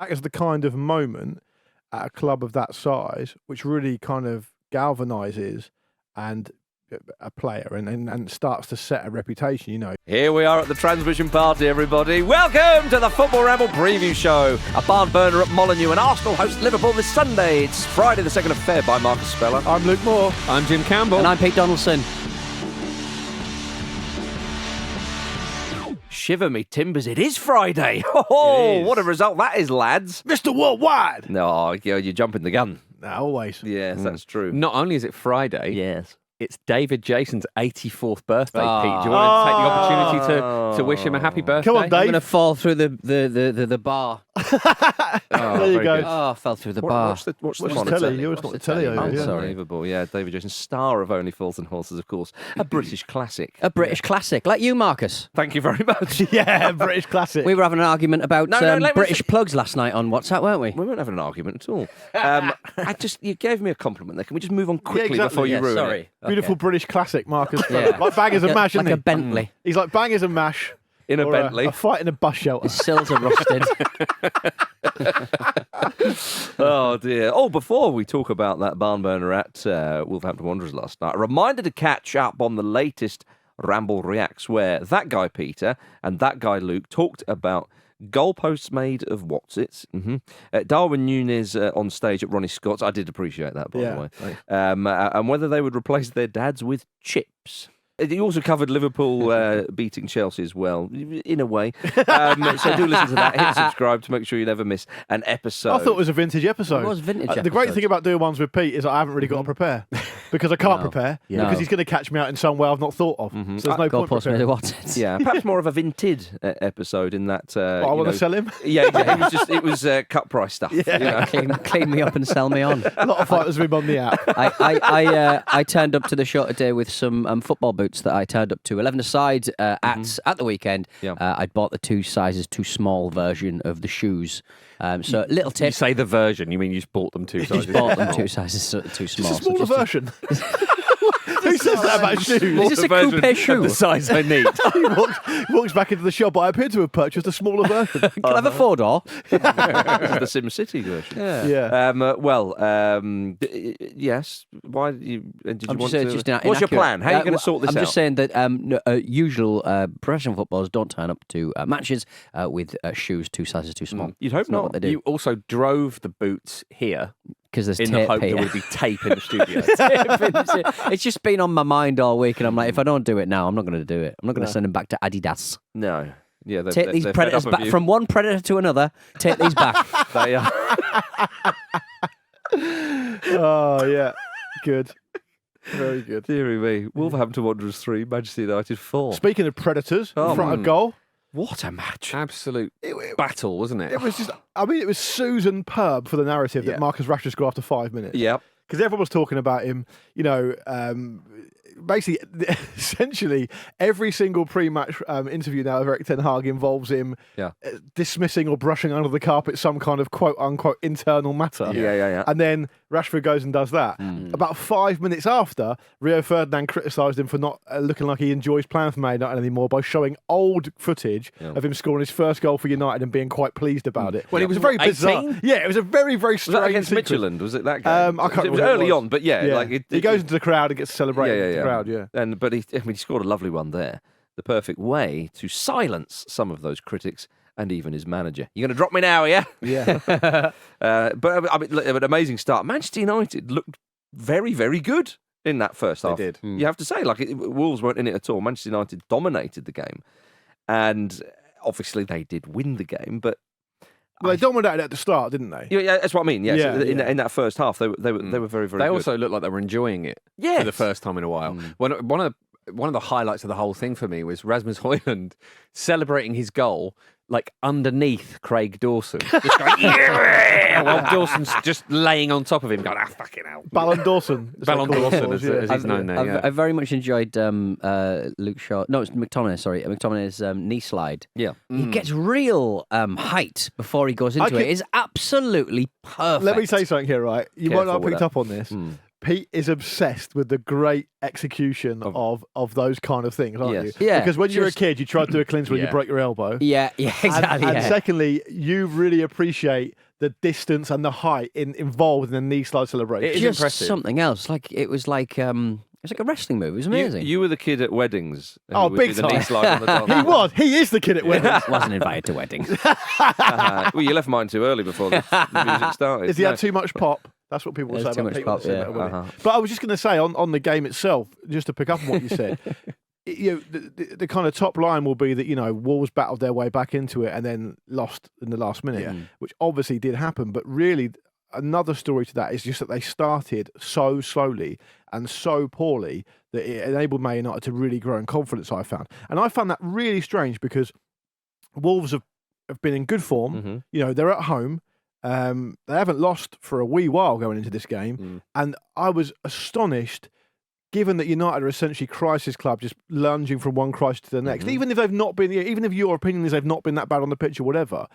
That is the kind of moment at a club of that size which really kind of galvanises and a player and starts to set a reputation, you know. Here we are at the transmission party, everybody. Welcome to the Football Ramble preview show. A barn burner at Molineux, and Arsenal host Liverpool this Sunday. It's Friday the 2nd of Feb. By Marcus Speller. I'm Luke Moore. I'm Jim Campbell. And I'm Pete Donaldson. Shiver me timbers, it is Friday. Oh, what a result that is, lads. Mr. Worldwide! No, you're jumping the gun. No, always. Yes, that's true. Not only is it Friday, Yes. it's David Jason's 84th birthday, Pete. Do you want to take the opportunity to wish him a happy birthday? Come on, I'm Dave. going to fall through the bar. There you go. Oh, I fell through the bar. Watch the Watch the monitor. telly. You always got the telly over. Yeah. Unbelievable. Yeah, David Jason, star of Only Fools and Horses, of course. A British classic. A British classic, like you, Marcus. Thank you very much. Yeah, British classic. We were having an argument about let me British see- plugs last night on WhatsApp, weren't we? We weren't having an argument at all. You gave me a compliment there. Can we just move on quickly exactly. before you Yeah, ruin sorry. it? Beautiful British classic, Marcus. Yeah. Like bangers and mash, isn't Like he? a Bentley. He's like bangers and mash. In a or Bentley. A fight in a bus shelter. His sills are rusted. Oh, dear. Oh, before we talk about that barn burner at Wolverhampton Wanderers last night, a reminder to catch up on the latest Ramble Reacts, where that guy Peter and that guy Luke talked about goalposts made of whatsits. Darwin Núñez on stage at Ronnie Scott's. I did appreciate that, by the way. Thanks. And whether they would replace their dads with chips. He also covered Liverpool beating Chelsea as well, in a way. So do listen to that. Hit subscribe to make sure you never miss an episode. I thought it was a vintage episode. It was vintage The great episode. thing about doing ones with Pete is I haven't really got to prepare because I can't prepare because he's going to catch me out in some way I've not thought of. So there's no point Goalpost made preparing. of what's it? Yeah, perhaps more of a vinted episode in that. I want to sell him. Yeah, it was cut price stuff. Yeah. Clean me up and sell me on. A lot of fighters with him on the app. I turned up to the show today with some football boots that I turned up to 11 aside at the weekend. Yeah. I'd bought the 2 sizes too small version of the shoes. So little tip. You say the version, you mean you just bought them 2 sizes? Bought them 2 sizes too small. It's a smaller So just version. Who says that about shoes? Is this a coupe shoe? The size I need. He walks back into the shop. I appear to have purchased a smaller version. Can I have a 4-door? This is the Sim City version. Yeah. Yes. Why did you want just to? saying, just What's your plan? How are you going to sort this out? I'm just saying that usual professional footballers don't turn up to matches with shoes 2 sizes too small. You'd hope It's not not. what they do. You also drove the boots here Because there's in the tape hope here. there would be tape in the studio. It's just been on my mind all week, and I'm like, if I don't do it now, I'm not going to do it. I'm not going to send them back to Adidas. No. Yeah. Take these they're predators fed up of back you. from one predator to another. Take these back. They are. Oh, yeah. Good. Very good. Deary me. Wolverhampton Wanderers 3, Manchester United 4. Speaking of predators, in front of goal, What a match. Absolute battle, wasn't it? it was just, it was Susan Perb for the narrative that Marcus Rashford scored after 5 minutes. Yep. Because everyone was talking about him, basically, essentially, every single pre-match interview now of Erik Ten Hag involves him dismissing or brushing under the carpet some kind of quote-unquote internal matter. Yeah. And then Rashford goes and does that. About 5 minutes after, Rio Ferdinand criticised him for not looking like he enjoys playing for Man United anymore by showing old footage of him scoring his first goal for United and being quite pleased about it. Well, he was very 18? bizarre. Yeah, it was a very, very Was strange that against sequence. Midtjylland? Was it that game? I can't It was remember who early it was. on, but he goes into the crowd and gets celebrated with the crowd, yeah. But he scored a lovely one there. The perfect way to silence some of those critics and even his manager. You're going to drop me now, yeah? Yeah. But I mean, an amazing start. Manchester United looked very, very good in that first half. They did. You have to say, Wolves weren't in it at all. Manchester United dominated the game. And obviously they did win the game, but Well, they dominated at the start, didn't they? yeah, that's what I mean. Yes, Yeah, in that first half, they were very, very They good. also looked like they were enjoying it for the first time in a while. One of the highlights of the whole thing for me was Rasmus Højlund celebrating his goal like underneath Craig Dawson. Just going, yeah! While Dawson's just laying on top of him going, fucking hell. Ballon Dawson. Ballon Dawson, as he's known now, yeah. I very much enjoyed Luke Shaw. No, it's McTominay, sorry. McTominay's knee slide. Yeah. He gets real height before he goes into it. It's absolutely perfect. Let me say something here, right? You might not Careful have with picked that. up on this, Pete is obsessed with the great execution of those kind of things, aren't Yes. you? Yeah, Because when you were a kid, you tried to do a cleanse when you Yeah. broke your elbow. Yeah, exactly. And yeah. secondly, you really appreciate the distance and the height involved in the knee slide celebration. It is Just impressive. something else. Like it was like a wrestling move. It was amazing. You were the kid at weddings. who Oh, would big do the knee time. slide on the dance He floor. was. He is the kid at weddings. Wasn't invited to weddings. Well, you left mine too early before the music started. Is he No. had too much pop? That's what people will There's say too about much Pete when pop, they say yeah. that, wouldn't it? Uh-huh. But I was just going to say on the game itself, just to pick up on what you said, the kind of top line will be that Wolves battled their way back into it and then lost in the last minute, which obviously did happen. But really, another story to that is just that they started so slowly and so poorly that it enabled Man United to really grow in confidence, I found. And I found that really strange because Wolves have been in good form. Mm-hmm. They're at home. They haven't lost for a wee while going into this game. And I was astonished, given that United are essentially crisis club, just lunging from one crisis to the next. Even if they've not been, even if your opinion is they've not been that bad on the pitch or whatever,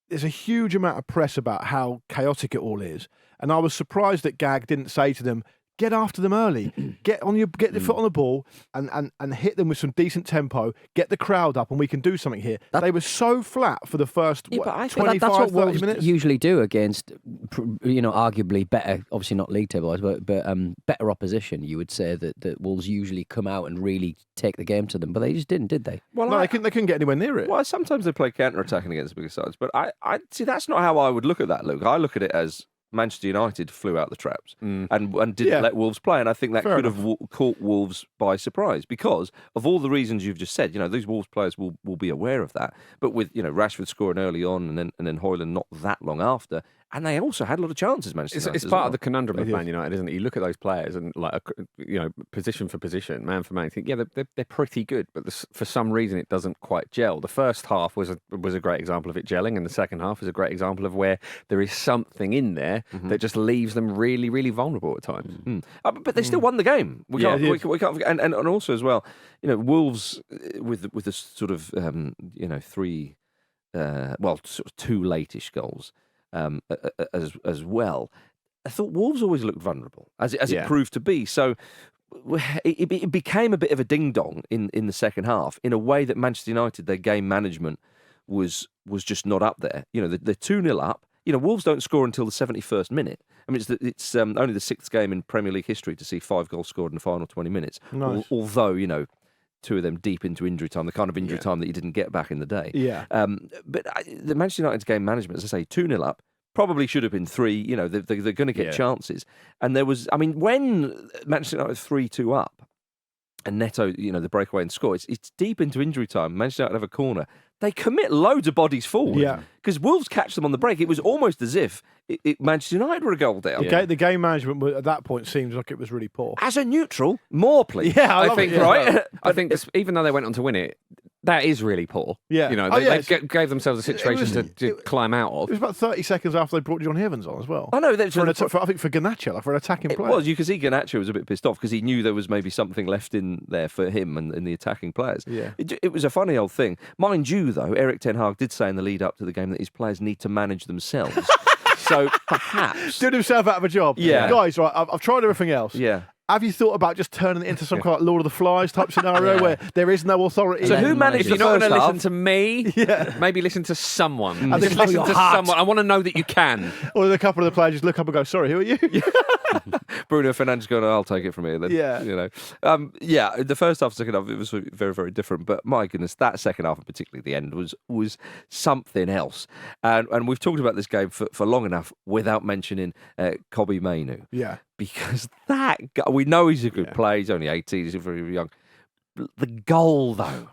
there's a huge amount of press about how chaotic it all is. And I was surprised that Gag didn't say to them, get after them early, get your foot on the ball and hit them with some decent tempo, get the crowd up and we can do something here. They were so flat for the first Yeah, but I think 25, that's what 30 Wolves minutes. usually do against, arguably better, obviously not league table, but better opposition. You would say that Wolves usually come out and really take the game to them, but they just didn't, did they? Well, No, they couldn't get anywhere near it. Well, sometimes they play counter-attacking against bigger sides, but I see that's not how I would look at that, Luke. I look at it as Manchester United flew out the traps and didn't let Wolves play, and I think that Fair could have caught Wolves by surprise because of all the reasons you've just said. These Wolves players will be aware of that, but with Rashford scoring early on and then Haaland not that long after, and they also had a lot of chances. Manchester United It's as part well. of the conundrum of Man United, isn't it? You look at those players and, position for position, man for man, you think, they're pretty good, but for some reason it doesn't quite gel. The first half was a great example of it gelling, and the second half is a great example of where there is something in there that just leaves them really, really vulnerable at times. But they still won the game. We Yeah, can't forget, and also as well, Wolves with the sort of three, sort of two latish goals. As well, I thought Wolves always looked vulnerable, as it proved to be. So it became a bit of a ding dong in the second half, in a way that Manchester United, their game management was just not up there. They're 2-0 up. Wolves don't score until the 71st minute. I mean, it's only the sixth game in Premier League history to see 5 goals scored in the final 20 minutes. Nice. Although, 2 of them deep into injury time, the kind of injury time that you didn't get back in the day. Yeah. But the Manchester United's game management, as I say, 2-0 up, probably should have been 3. They're going to get chances. And there was, when Manchester United 3-2 up, and Neto, the breakaway and score, it's deep into injury time. Manchester United have a corner. They commit loads of bodies forward. Yeah. Because Wolves catch them on the break. It was almost as if Manchester United were a goal down. The game management at that point seems like it was really poor. As a neutral, more please. Yeah, I I love think, it, yeah. right? I think even though they went on to went, that is really poor. Yeah. They gave themselves a situation to climb out of. It was about 30 seconds after they brought John Evans on as well. I know. That's I think for Garnacho, for an attacking player. It was. You could see Gannacho was a bit pissed off because he knew there was maybe something left in there for him and the attacking players. Yeah. It was a funny old thing. Mind you, though, Erik Ten Hag did say in the lead up to the game that his players need to manage themselves. So perhaps. Did himself out of a job. Yeah. Guys, right, I've tried everything else. Yeah. Have you thought about just turning it into some kind of Lord of the Flies type scenario where there is no authority? So who managed If the you're not first going to half? listen to me, maybe listen to someone. And Just then listen to someone. I want to know that you can. Or a couple of the players just look up and go, sorry, who are you? Bruno Fernandes going, I'll take it from here then. Yeah. The first half, second half, it was very, very different. But my goodness, that second half, and particularly the end, was something else. And we've talked about this game for long enough without mentioning Kobbie Mainoo. Yeah. Because that guy, we know he's a good player. He's only 18. He's very young. The goal, though,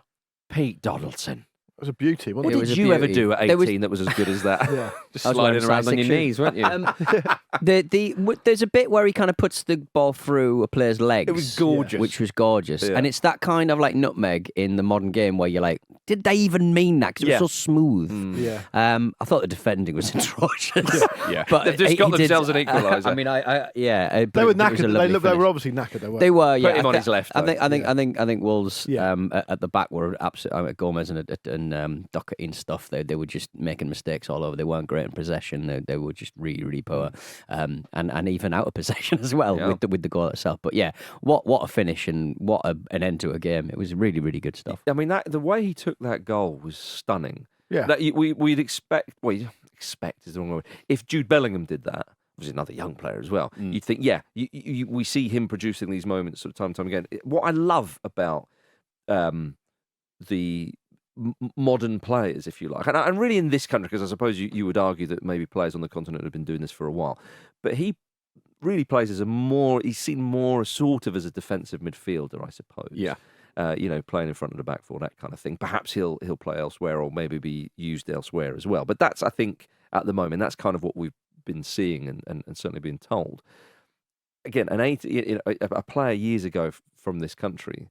Pete Donaldson. It was a beauty, wasn't What it? did you ever do at 18 that was as good as that? Yeah. Just I was wearing sliding around size on your 6 knees, weren't you? There's a bit where he kind of puts the ball through a player's legs. It was gorgeous. Which was gorgeous. Yeah. And it's that kind of like nutmeg in the modern game where you're like, did they even mean that? Because it was so smooth. Yeah. I thought the defending was atrocious. Yeah. But They've just got themselves an equaliser. I mean, They were knackered. They were obviously knackered. They were. Yeah. Put him on his left. I think Wolves Yeah. at the back were absolutely Gomez and Doherty and stuff. They were just making mistakes all over. They weren't great in possession. They were just really poor, and even out of possession as well with the goal itself. But yeah, what a finish and what an end to a game. It was really good stuff. I mean, the way he took that goal was stunning. Yeah. We'd expect. Well, expect is the wrong word. If Jude Bellingham did that, was another young player as well. You'd think, we see him producing these moments sort of time and time again. What I love about the modern players, if you like, and really in this country, because I suppose you would argue that maybe players on the continent have been doing this for a while, but he really plays as he's seen more sort of as a defensive midfielder, I suppose. Yeah. Playing in front of the back for that kind of thing. Perhaps he'll play elsewhere or maybe be used elsewhere as well. But that's, I think, at the moment, that's kind of what we've been seeing and certainly been told. Again, a player years ago from this country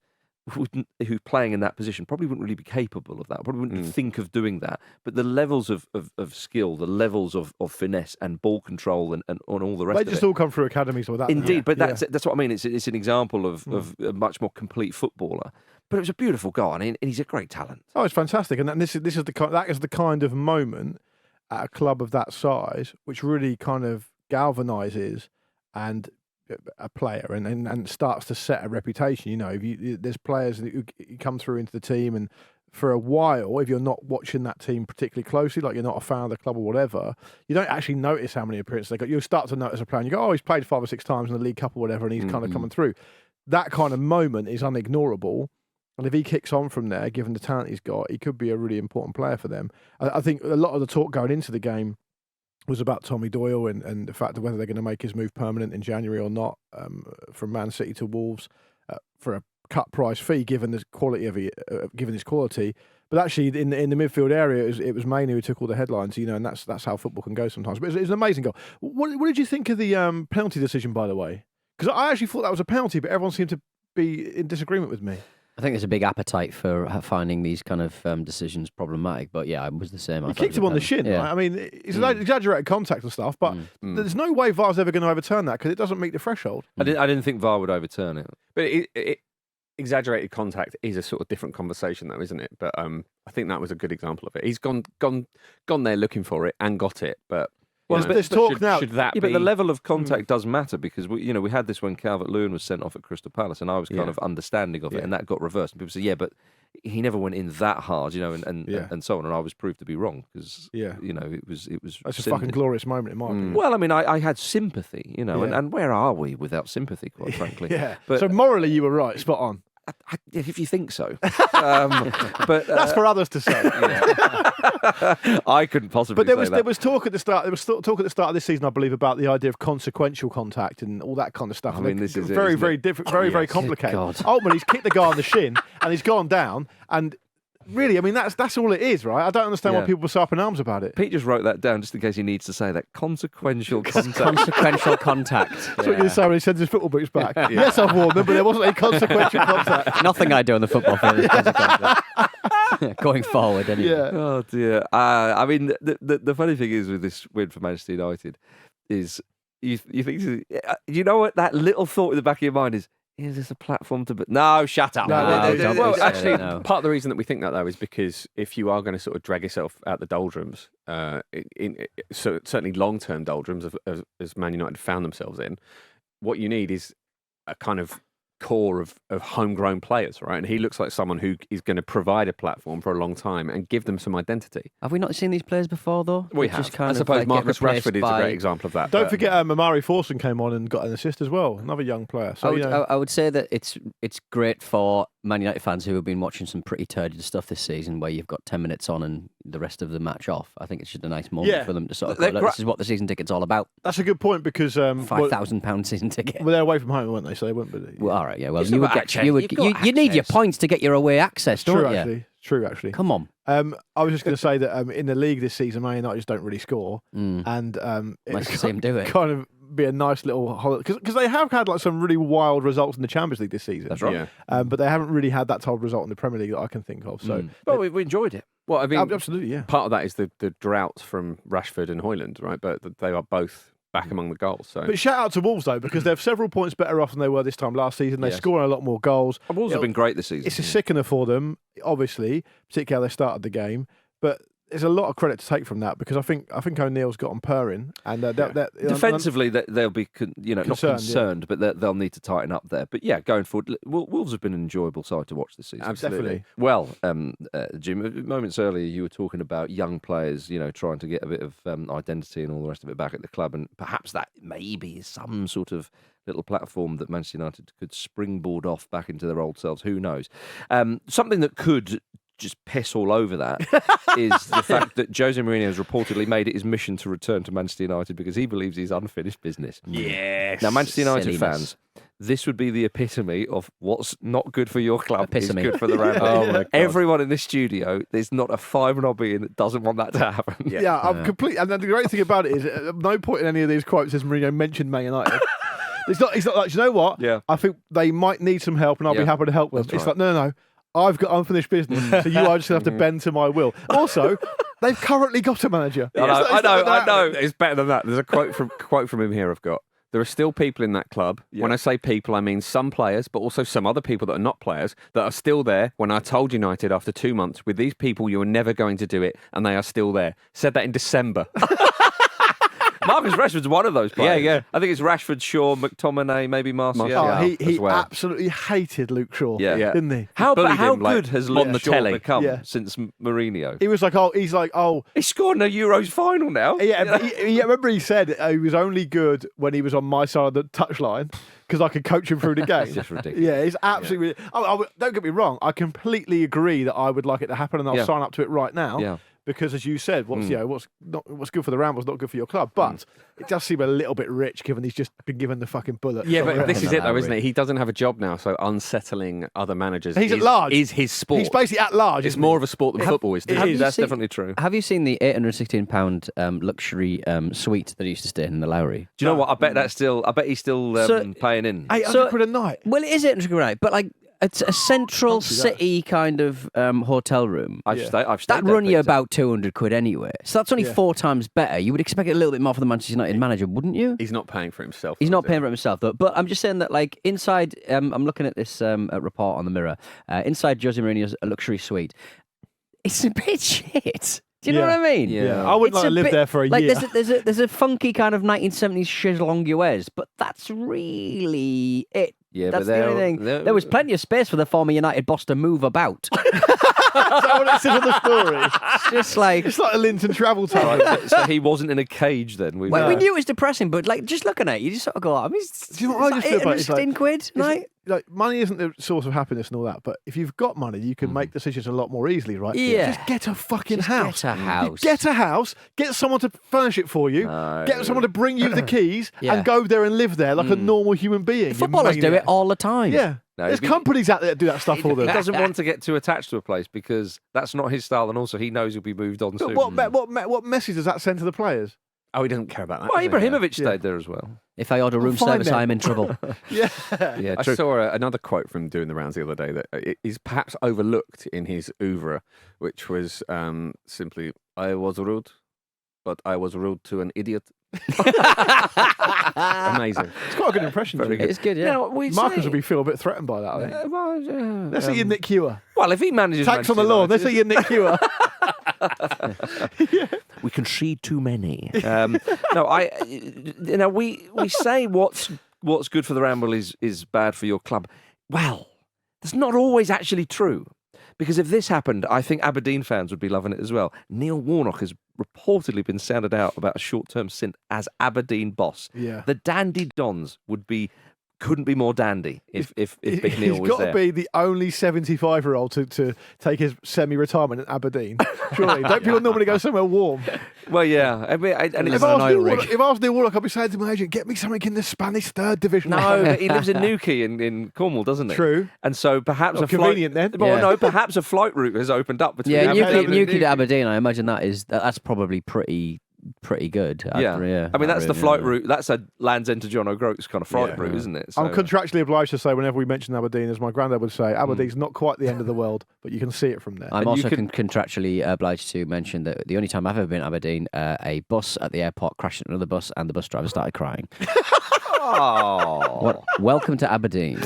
who's playing in that position probably wouldn't really be capable of that, probably wouldn't think of doing that. But the levels of skill, the levels of finesse and ball control and all the rest of it. They just all come through academies or that. Indeed, but that's what I mean. It's an example of a much more complete footballer. But it was a beautiful goal, and he's a great talent. Oh, it's fantastic. And this is the kind of moment at a club of that size which really kind of galvanises and a player and starts to set a reputation. There's players who come through into the team, and for a while, if you're not watching that team particularly closely, like you're not a fan of the club or whatever, you don't actually notice how many appearances they got. You'll start to notice a player and you go, oh, he's played 5 or 6 times in the League Cup or whatever, and he's kind of coming through. That kind of moment is unignorable. And if he kicks on from there, given the talent he's got, he could be a really important player for them. I think a lot of the talk going into the game was about Tommy Doyle and the fact of whether they're going to make his move permanent in January or not, from Man City to Wolves for a cut price fee, given the quality given his quality. But actually, in the midfield area, it was Mainoo who took all the headlines, and that's how football can go sometimes. But it was an amazing goal. What did you think of the penalty decision, by the way? Because I actually thought that was a penalty, but everyone seemed to be in disagreement with me. I think there's a big appetite for finding these kind of decisions problematic. But yeah, I was the same. He kicked him on the shin. Yeah. Right? I mean, it's exaggerated contact and stuff, but there's no way VAR's ever going to overturn that because it doesn't meet the threshold. I didn't think VAR would overturn it. But exaggerated contact is a sort of different conversation, though, isn't it? But I think that was a good example of it. He's gone there looking for it and got it, but. Well, there's talk now. Should that be... but the level of contact does matter because we had this when Calvert-Lewin was sent off at Crystal Palace, and I was kind of understanding of it, and that got reversed. And people say, but he never went in that hard, and so on. And I was proved to be wrong because it was. That's a fucking glorious moment in my opinion. Well, I mean, I had sympathy, and where are we without sympathy, quite frankly? Yeah. But so morally, you were right, spot on. If you think so, but that's for others to say. I couldn't possibly. But there was talk at the start. There was talk at the start of this season, I believe, about the idea of consequential contact and all that kind of stuff. I mean, this is very different, very complicated. Ultimately, he's kicked the guy on the shin and he's gone down. And really, I mean, that's all it is, right? I don't understand why people were so up in arms about it. Pete just wrote that down just in case he needs to say that. Consequential contact. Consequential contact. That's what you're going to say when he sends his football boots back. Yes, I've worn them, but there wasn't any consequential contact. Nothing I do on the football field is consequential. Going forward, anyway. Yeah. Oh dear. I mean, the funny thing is with this win for Manchester United is you think you know what that little thought in the back of your mind is this a platform to? No, shut up. Well, actually, part of the reason that we think that though is because if you are going to sort of drag yourself out the doldrums, so certainly long-term doldrums as Man United found themselves in, what you need is a kind of core of homegrown players, right? And he looks like someone who is going to provide a platform for a long time and give them some identity. Have we not seen these players before, though? We have. I suppose Marcus Rashford is a great example of that. Don't forget, Amari Forson came on and got an assist as well. Another young player. So I would say that it's great for Man United fans who have been watching some pretty turgid stuff this season, where you've got 10 minutes on and the rest of the match off. I think it's just a nice moment for them to sort of go, look, this is what the season ticket's all about. That's a good point because £5,000 season ticket. Well, they're away from home, weren't they? So they wouldn't be. Well, all right, yeah. Well, you need your points to get your away access, don't you? Actually. True, actually. Come on. I was just going to say that in the league this season, Man United just don't really score, and Nice to see him do it. Kind of be a nice little holiday because they have had like some really wild results in the Champions League this season. That's right. Yeah. But they haven't really had that type of result in the Premier League that I can think of. So, well, we enjoyed it. Well, I mean, absolutely, yeah. Part of that is the drought from Rashford and Haaland, right? But they are both back among the goals. So, But shout out to Wolves though, because they're several points better off than they were this time last season. They're scoring a lot more goals. Wolves have been great this season. It's a sickener for them, obviously, particularly how they started the game. But there's a lot of credit to take from that because I think O'Neill's got them purring, and defensively they'll be not concerned, but they'll need to tighten up there. But yeah, going forward, Wolves have been an enjoyable side to watch this season. absolutely. Well, Jim, moments earlier you were talking about young players, trying to get a bit of identity and all the rest of it back at the club, and perhaps that maybe is some sort of little platform that Manchester United could springboard off back into their old selves. Who knows? Something that could just piss all over that is the fact that José Mourinho has reportedly made it his mission to return to Manchester United because he believes he's unfinished business. Yes. Now, Manchester United fans, this would be the epitome of what's not good for your club is good for the Ramble. Oh my God. Everyone in this studio, there's not a five knobby in that doesn't want that to happen. Yeah, I'm completely. And then the great thing about it is, at no point in any of these quotes has Mourinho mentioned Man United. He's not like, you know what? Yeah. I think they might need some help, and I'll be happy to help them. That's It's right. like, no. I've got unfinished business, so you are just going to have to bend to my will. Also, they've currently got a manager. I know. It's better than that. There's a quote from him here I've got. There are still people in that club. Yeah. When I say people, I mean some players, but also some other people that are not players that are still there when I told United after 2 months, with these people, you were never going to do it, and they are still there. Said that in December. Marcus Rashford's one of those players. Yeah. I think it's Rashford, Shaw, McTominay, maybe Martial. He as well. absolutely hated Luke Shaw, Yeah. didn't he? How bullied good him, like, has on Luke the Shaw telly. become since Mourinho? He was like, He's scored in a Euros final now. Yeah, but I remember he said he was only good when he was on my side of the touchline because I could coach him through the game. It's just ridiculous. Yeah, it's absolutely. Don't get me wrong. I completely agree that I would like it to happen, and I'll sign up to it right now. Yeah. Because, as you said, what's good for the Ramble is not good for your club. But it does seem a little bit rich, given he's just been given the fucking bullet. Yeah, but this is it, though, isn't it? He doesn't have a job now, so unsettling other managers at large. Is his sport. He's basically at large. It's more of a sport than football is. That's definitely true. Have you seen the £816 luxury suite that he used to stay in the Lowry? Do you know what? I bet he's still paying in. £800 a night. Well, it is £800 a night, but like it's a central city kind of hotel room. I've stayed That there, run you Peter. about £200 anyway. So that's only 4 times better. You would expect a little bit more for the Manchester United manager, wouldn't you? He's not paying for himself. He's not paying for himself, though. But I'm just saying that, like, inside, I'm looking at this report on the Mirror. Inside Jose Mourinho's luxury suite, it's a bit shit. Do you know what I mean? Yeah. I wouldn't like to live there for a year. There's a funky kind of 1970s chaise you wears, but that's really it. Yeah, that's but the only thing. There was plenty of space for the former United boss to move about. Is that what it says on the story? It's just like It's like a Linton travel time. So he wasn't in a cage then. We we knew it was depressing, but like just looking at it, you just sort of go, I mean, Do you know what I just feel about it? It's like- £816 night. Like, money isn't the source of happiness and all that, but if you've got money, you can make decisions a lot more easily, right? Yeah. Just get a fucking Just house. get a house. Get a house. Get someone to furnish it for you. Get someone to bring you the keys and go there and live there like a normal human being. you Footballers do it maniac. all the time. Yeah. No, There's he- companies out there that do that stuff for He them. doesn't want to get too attached to a place because that's not his style, and also he knows he'll be moved on But soon. what message does that send to the players? Oh, he doesn't care about that. Well, does he? Ibrahimovic stayed there as well. If I order room fine service, then. I'm in trouble. Yeah. Yeah, I true. saw another quote from doing the rounds the other day that is perhaps overlooked in his oeuvre, which was simply, I was rude, but I was rude to an idiot. Amazing. It's quite a good impression. Very Jim. It's good, yeah. Now, we Marcus say- will be feel a bit threatened by that, I think. well, Let's see you Nick Hewer. well, if he manages Tax on the Manchester lawn. Let's United- see you Nick Hewer. We concede too many. We say what's good for the Ramble is bad for your club. Well, that's not always actually true. Because if this happened, I think Aberdeen fans would be loving it as well. Neil Warnock has reportedly been sounded out about a short-term stint as Aberdeen boss. Yeah. The Dandy Dons would be couldn't be more dandy if Big Neil was He's got there. to be the only 75-year-old to take his semi-retirement in Aberdeen. Surely. Don't people normally go somewhere warm? Well, yeah. And it's, If I was Neil Warnock, I'd be saying to my agent, get me something in the Spanish 3rd division. no, but he lives in Newquay in Cornwall, doesn't he? True. And so perhaps Not a flight. convenient then. Well, Yeah. no, perhaps a flight route has opened up between. Yeah, Aberdeen and Newquay to Aberdeen. I imagine that's probably pretty good. Yeah. I mean, that's the really, flight yeah. route. That's a Land's End to John O'Groats kind of flight Yeah. route, isn't it? I'm So- contractually obliged to say whenever we mention Aberdeen, as my granddad would say, Aberdeen's not quite the end of the world, but you can see it from there. I'm And you also can- contractually obliged to mention that the only time I've ever been to Aberdeen, a bus at the airport crashed into another bus and the bus driver started crying. Oh. Welcome to Aberdeen.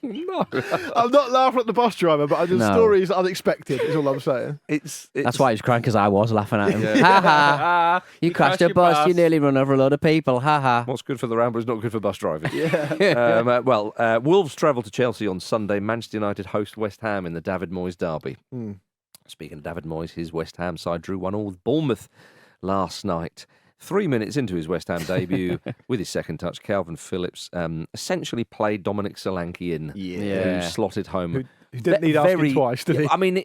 No. I'm not laughing at the bus driver, but the No. story is unexpected, is all I'm saying. It's That's why he was crying, because I was laughing at him. Ha ha! You crashed a bus, you nearly run over a load of people. Ha ha! What's good for the Ramble is not good for bus drivers. Yeah. Wolves travel to Chelsea on Sunday. Manchester United host West Ham in the David Moyes derby. Speaking of David Moyes, his West Ham side drew 1-1 with Bournemouth last night. 3 minutes into his West Ham debut, with his second touch, Calvin Phillips essentially played Dominic Solanke in, Yeah. who slotted home. He didn't need asking twice, did he? I mean,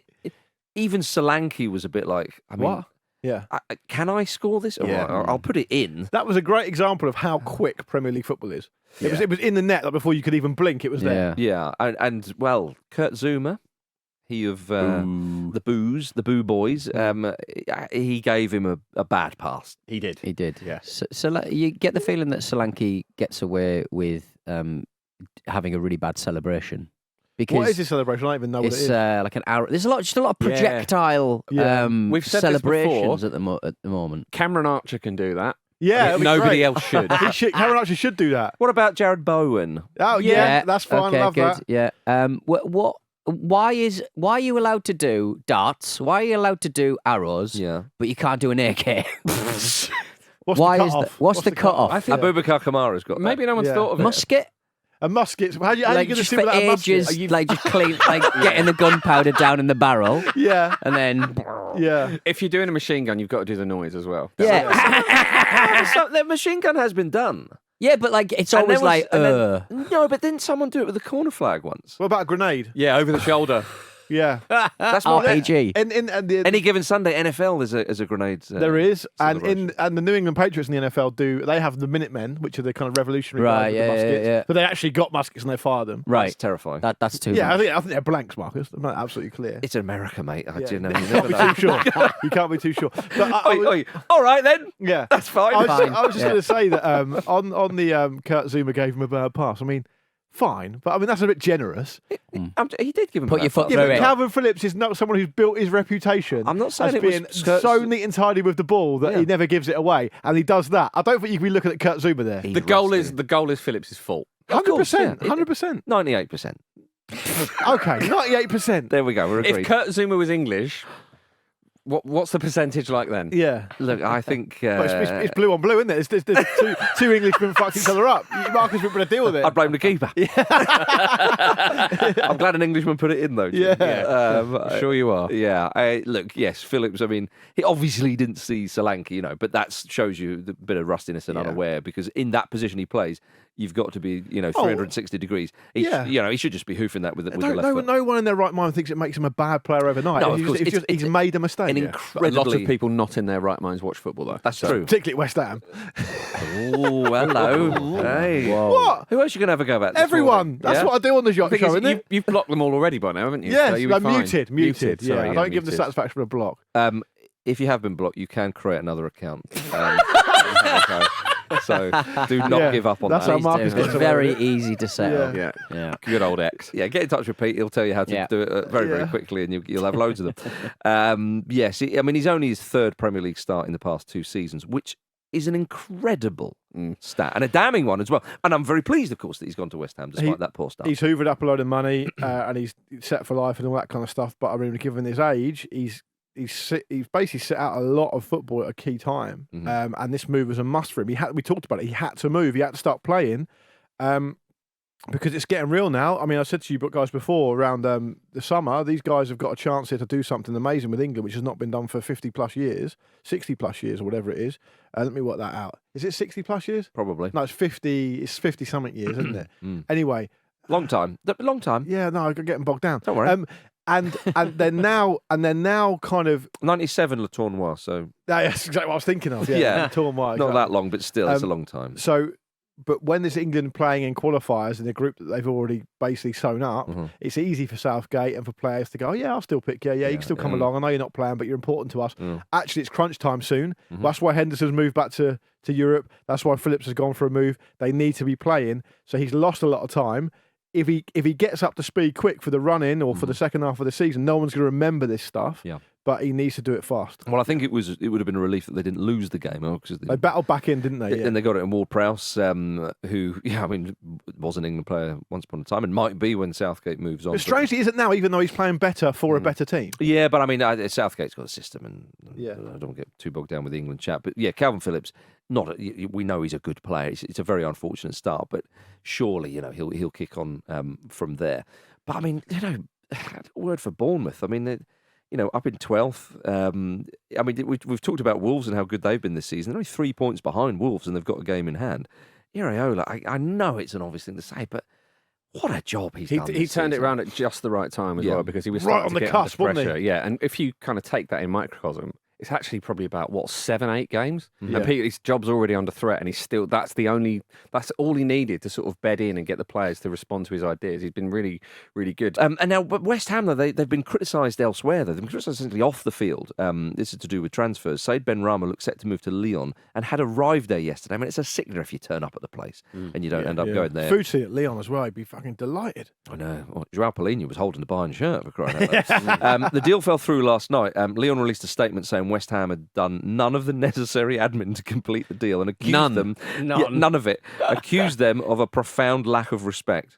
even Solanke was a bit like, I mean, What? Yeah. Can I score this? All Yeah. right, I'll put it in. That was a great example of how quick Premier League football is. It was in the net like before you could even blink. It was there. Yeah. Yeah, and well, Kurt Zuma, he of the Boo Boys, he gave him a bad pass. He did. He did. Yeah. So you get the feeling that Solanke gets away with having a really bad celebration. Because What is this celebration? I don't even know what it it's is. like an arrow. There's just a lot of projectile Yeah. We've said this celebrations before. at the moment. Cameron Archer can do that. Yeah, it'll be Nobody great. else should. Cameron actually should do that. What about Jared Bowen? Oh yeah, that's fine. Okay, Love good. that. Yeah. What? Why are you allowed to do darts? Why are you allowed to do arrows? Yeah. But you can't do an AK. What's Why the is cut-off? What's the cut off? I think Abubakar Kamara's got that. maybe no one's Yeah. thought of it. Musket? A musket. How are you Like going to just see for without a musket? ages, like just clean, like getting the gunpowder down in the barrel, Yeah, and then yeah. If you're doing a machine gun, you've got to do the noise as well. yeah, So, the machine gun has been done. yeah. But like it's And always there was- like, and then- No, but didn't someone do it with a corner flag once? What about a grenade? Yeah, over the shoulder. Yeah. That's what RPG. And the, any given Sunday NFL is a grenade. there is, and celebration. and the New England Patriots in the NFL they have the Minutemen, which are the kind of revolutionary Right, guys with yeah, the muskets. yeah. But they actually got muskets and they fired them. That's Right, terrifying. that's too. Yeah, much. I think they're blanks, Marcus. I'm not absolutely clear. It's America, mate. I Yeah. do know. You You can't never be know. too sure. You can't be too sure. But Oi. All right then. yeah, That's fine. I was just Yeah. going to say that on the Kurt Zuma gave him a bad pass. I mean, fine, but I mean that's a bit generous. He did give him. Put a your bad foot pass. Yeah, through but it. Calvin Phillips is not someone who's built his reputation. I'm not saying as it was being Kurt so neat and tidy with the ball that he never gives it away, and he does that. I don't think you can be looking at Kurt Zuma there. He's The goal rusty. is Phillips' fault. 100%, yeah. 100%. 98%. Okay, 98%. There we go. We're agreed. If Kurt Zuma was English, what's the percentage like then? Yeah. Look, I think Well, it's blue on blue, isn't it? There's two Englishmen fucked each other up. Marcus would better deal with it. I'd blame the keeper. I'm glad an Englishman put it in, though. Jim. Yeah. Sure you are. Yeah. Look, yes, Phillips, I mean, he obviously didn't see Solanke, but that shows you the bit of rustiness and unaware, because in that position he plays, you've got to be, 360 degrees. He, he should just be hoofing that with the left foot. No one in their right mind thinks it makes him a bad player overnight. No, It's of course. just he's made a mistake. An A incredibly... lot of people not in their right minds watch football, though. That's true. Particularly at West Ham. Oh, hello. Hey. What? Who else you going to have a go at? this Everyone. morning? That's Yeah? what I do on the yacht The thing show, is, isn't it? you've blocked them all already by now, haven't you? Yes, So you'll be I'm fine. muted. Yeah, Sorry, I yeah, don't give them the muted. satisfaction of a block. If you have been blocked, you can create another account. So do not give up on that's that. how Please Marcus do. gets It's away very with it. easy to set up. Yeah. Yeah. Good old X. Yeah, get in touch with Pete. He'll tell you how to Yeah. do it very quickly, and you'll have loads of them. Yes, I mean, he's only his third Premier League start in the past 2 seasons, which is an incredible stat and a damning one as well. And I'm very pleased, of course, that he's gone to West Ham despite that poor start. He's hoovered up a load of money and he's set for life and all that kind of stuff. But I mean, given his age, he's basically set out a lot of football at a key time. And this move was a must for him. We talked about it. He had to move. He had to start playing. Because it's getting real now. I mean, I said to you guys before, around the summer, these guys have got a chance here to do something amazing with England, which has not been done for 50 plus years, 60 plus years, or whatever it is. Let me work that out. Is it 60 plus years? Probably. No, it's 50 something years, isn't it? Anyway. Long time. Long time. Yeah, no, I'm getting bogged down. Don't worry. And they're now kind of 97 Le Tournoi, so that's exactly what I was thinking of. Yeah, Tournoi, not that long, but still, it's a long time. So, but when there's England playing in qualifiers in a group that they've already basically sewn up, it's easy for Southgate and for players to go, oh, yeah, I'll still pick you. Yeah, you can still come along. I know you're not playing, but you're important to us. Actually, it's crunch time soon. That's why Henderson's moved back to Europe. That's why Phillips has gone for a move. They need to be playing. So he's lost a lot of time. If he gets up to speed quick for the run-in or for the second half of the season, no one's going to remember this stuff. Yeah. But he needs to do it fast. Well, I think it would have been a relief that they didn't lose the game. Because they battled back in, didn't they? And they got it in Ward-Prowse, who, was an England player once upon a time and might be when Southgate moves on. But strangely, isn't now, even though he's playing better for a better team. Yeah, but I mean, Southgate's got a system, and I don't want to get too bogged down with the England chat. But yeah, Calvin Phillips, we know he's a good player. It's a very unfortunate start, but surely, he'll kick on from there. But I mean, word for Bournemouth. I mean, up in 12th. We've talked about Wolves and how good they've been this season. They're only 3 points behind Wolves, and they've got a game in hand. Iraola, I know it's an obvious thing to say, but what a job he's done. He turned it around at just the right time as well, because he was right on the cusp, wasn't he? Yeah, and if you kind of take that in microcosm, it's actually probably about 7-8 games, and his job's already under threat, and he's still. That's all he needed to sort of bed in and get the players to respond to his ideas. He's been really, really good. And now, but West Ham, though, they've been criticised elsewhere. They've been criticised essentially off the field. This is to do with transfers. Said Benrahma looks set to move to Lyon and had arrived there yesterday. I mean, it's a sickener if you turn up at the place and you don't end up going there. Food scene at Lyon as well. He'd be fucking delighted. I know. Well, Joao Paulinho was holding the Bayern shirt for crying out loud. The deal fell through last night. Lyon released a statement saying West Ham had done none of the necessary admin to complete the deal and accused them. None of it. Accused them of a profound lack of respect.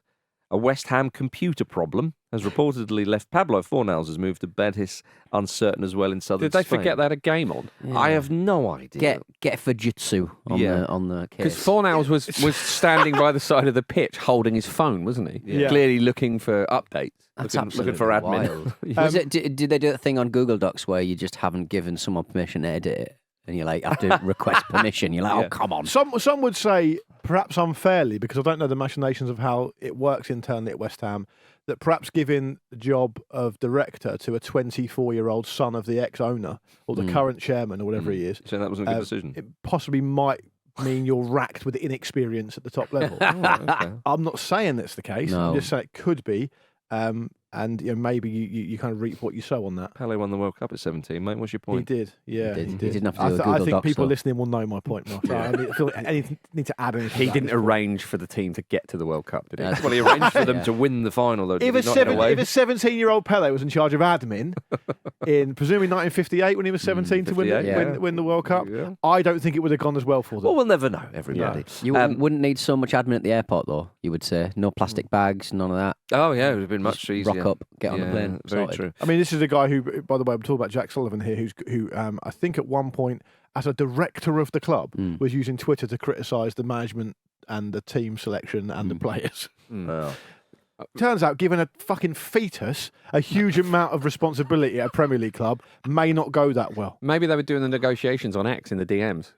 A West Ham computer problem has reportedly left Pablo Fornals' move to Betis uncertain as well in southern Spain. Did they forget they had a game on? Yeah. I have no idea. Get Fujitsu on the case. Because Fornals was standing by the side of the pitch holding his phone, wasn't he? Yeah. Clearly looking for updates. Looking for admin. Did they do that thing on Google Docs where you just haven't given someone permission to edit it? And you're like, have to request permission. You're like, oh, come on. Some would say, perhaps unfairly, because I don't know the machinations of how it works internally at West Ham, that perhaps giving the job of director to a 24-year-old son of the ex-owner or the current chairman or whatever he is. So that was a good decision. It possibly might mean you're racked with inexperience at the top level. Okay. I'm not saying that's the case. No. I'm just saying it could be. And maybe you kind of reap what you sow on that. Pele won the World Cup at 17, mate. What's your point? He did, yeah. He didn't have to do a Google I think Docs, people though. listening will know my point, Mark. I need to add anything. He didn't arrange for the team to get to the World Cup, did he? Well, he arranged for them to win the final, though. If a 17-year-old Pele was in charge of admin in presumably 1958 when he was 17 to win the World Cup, I don't think it would have gone as well for them. Well, we'll never know, everybody. You wouldn't need so much admin at the airport, though, you would say. No plastic bags, none of that. Oh, yeah, it would have been much easier. Rock up, get on the plane. Very sorted. true. I mean, this is a guy who, by the way, I'm talking about Jack Sullivan here, who I think at one point, as a director of the club, was using Twitter to criticise the management and the team selection and the players. Turns out, giving a fucking fetus a huge amount of responsibility at a Premier League club may not go that well. Maybe they were doing the negotiations on X in the DMs.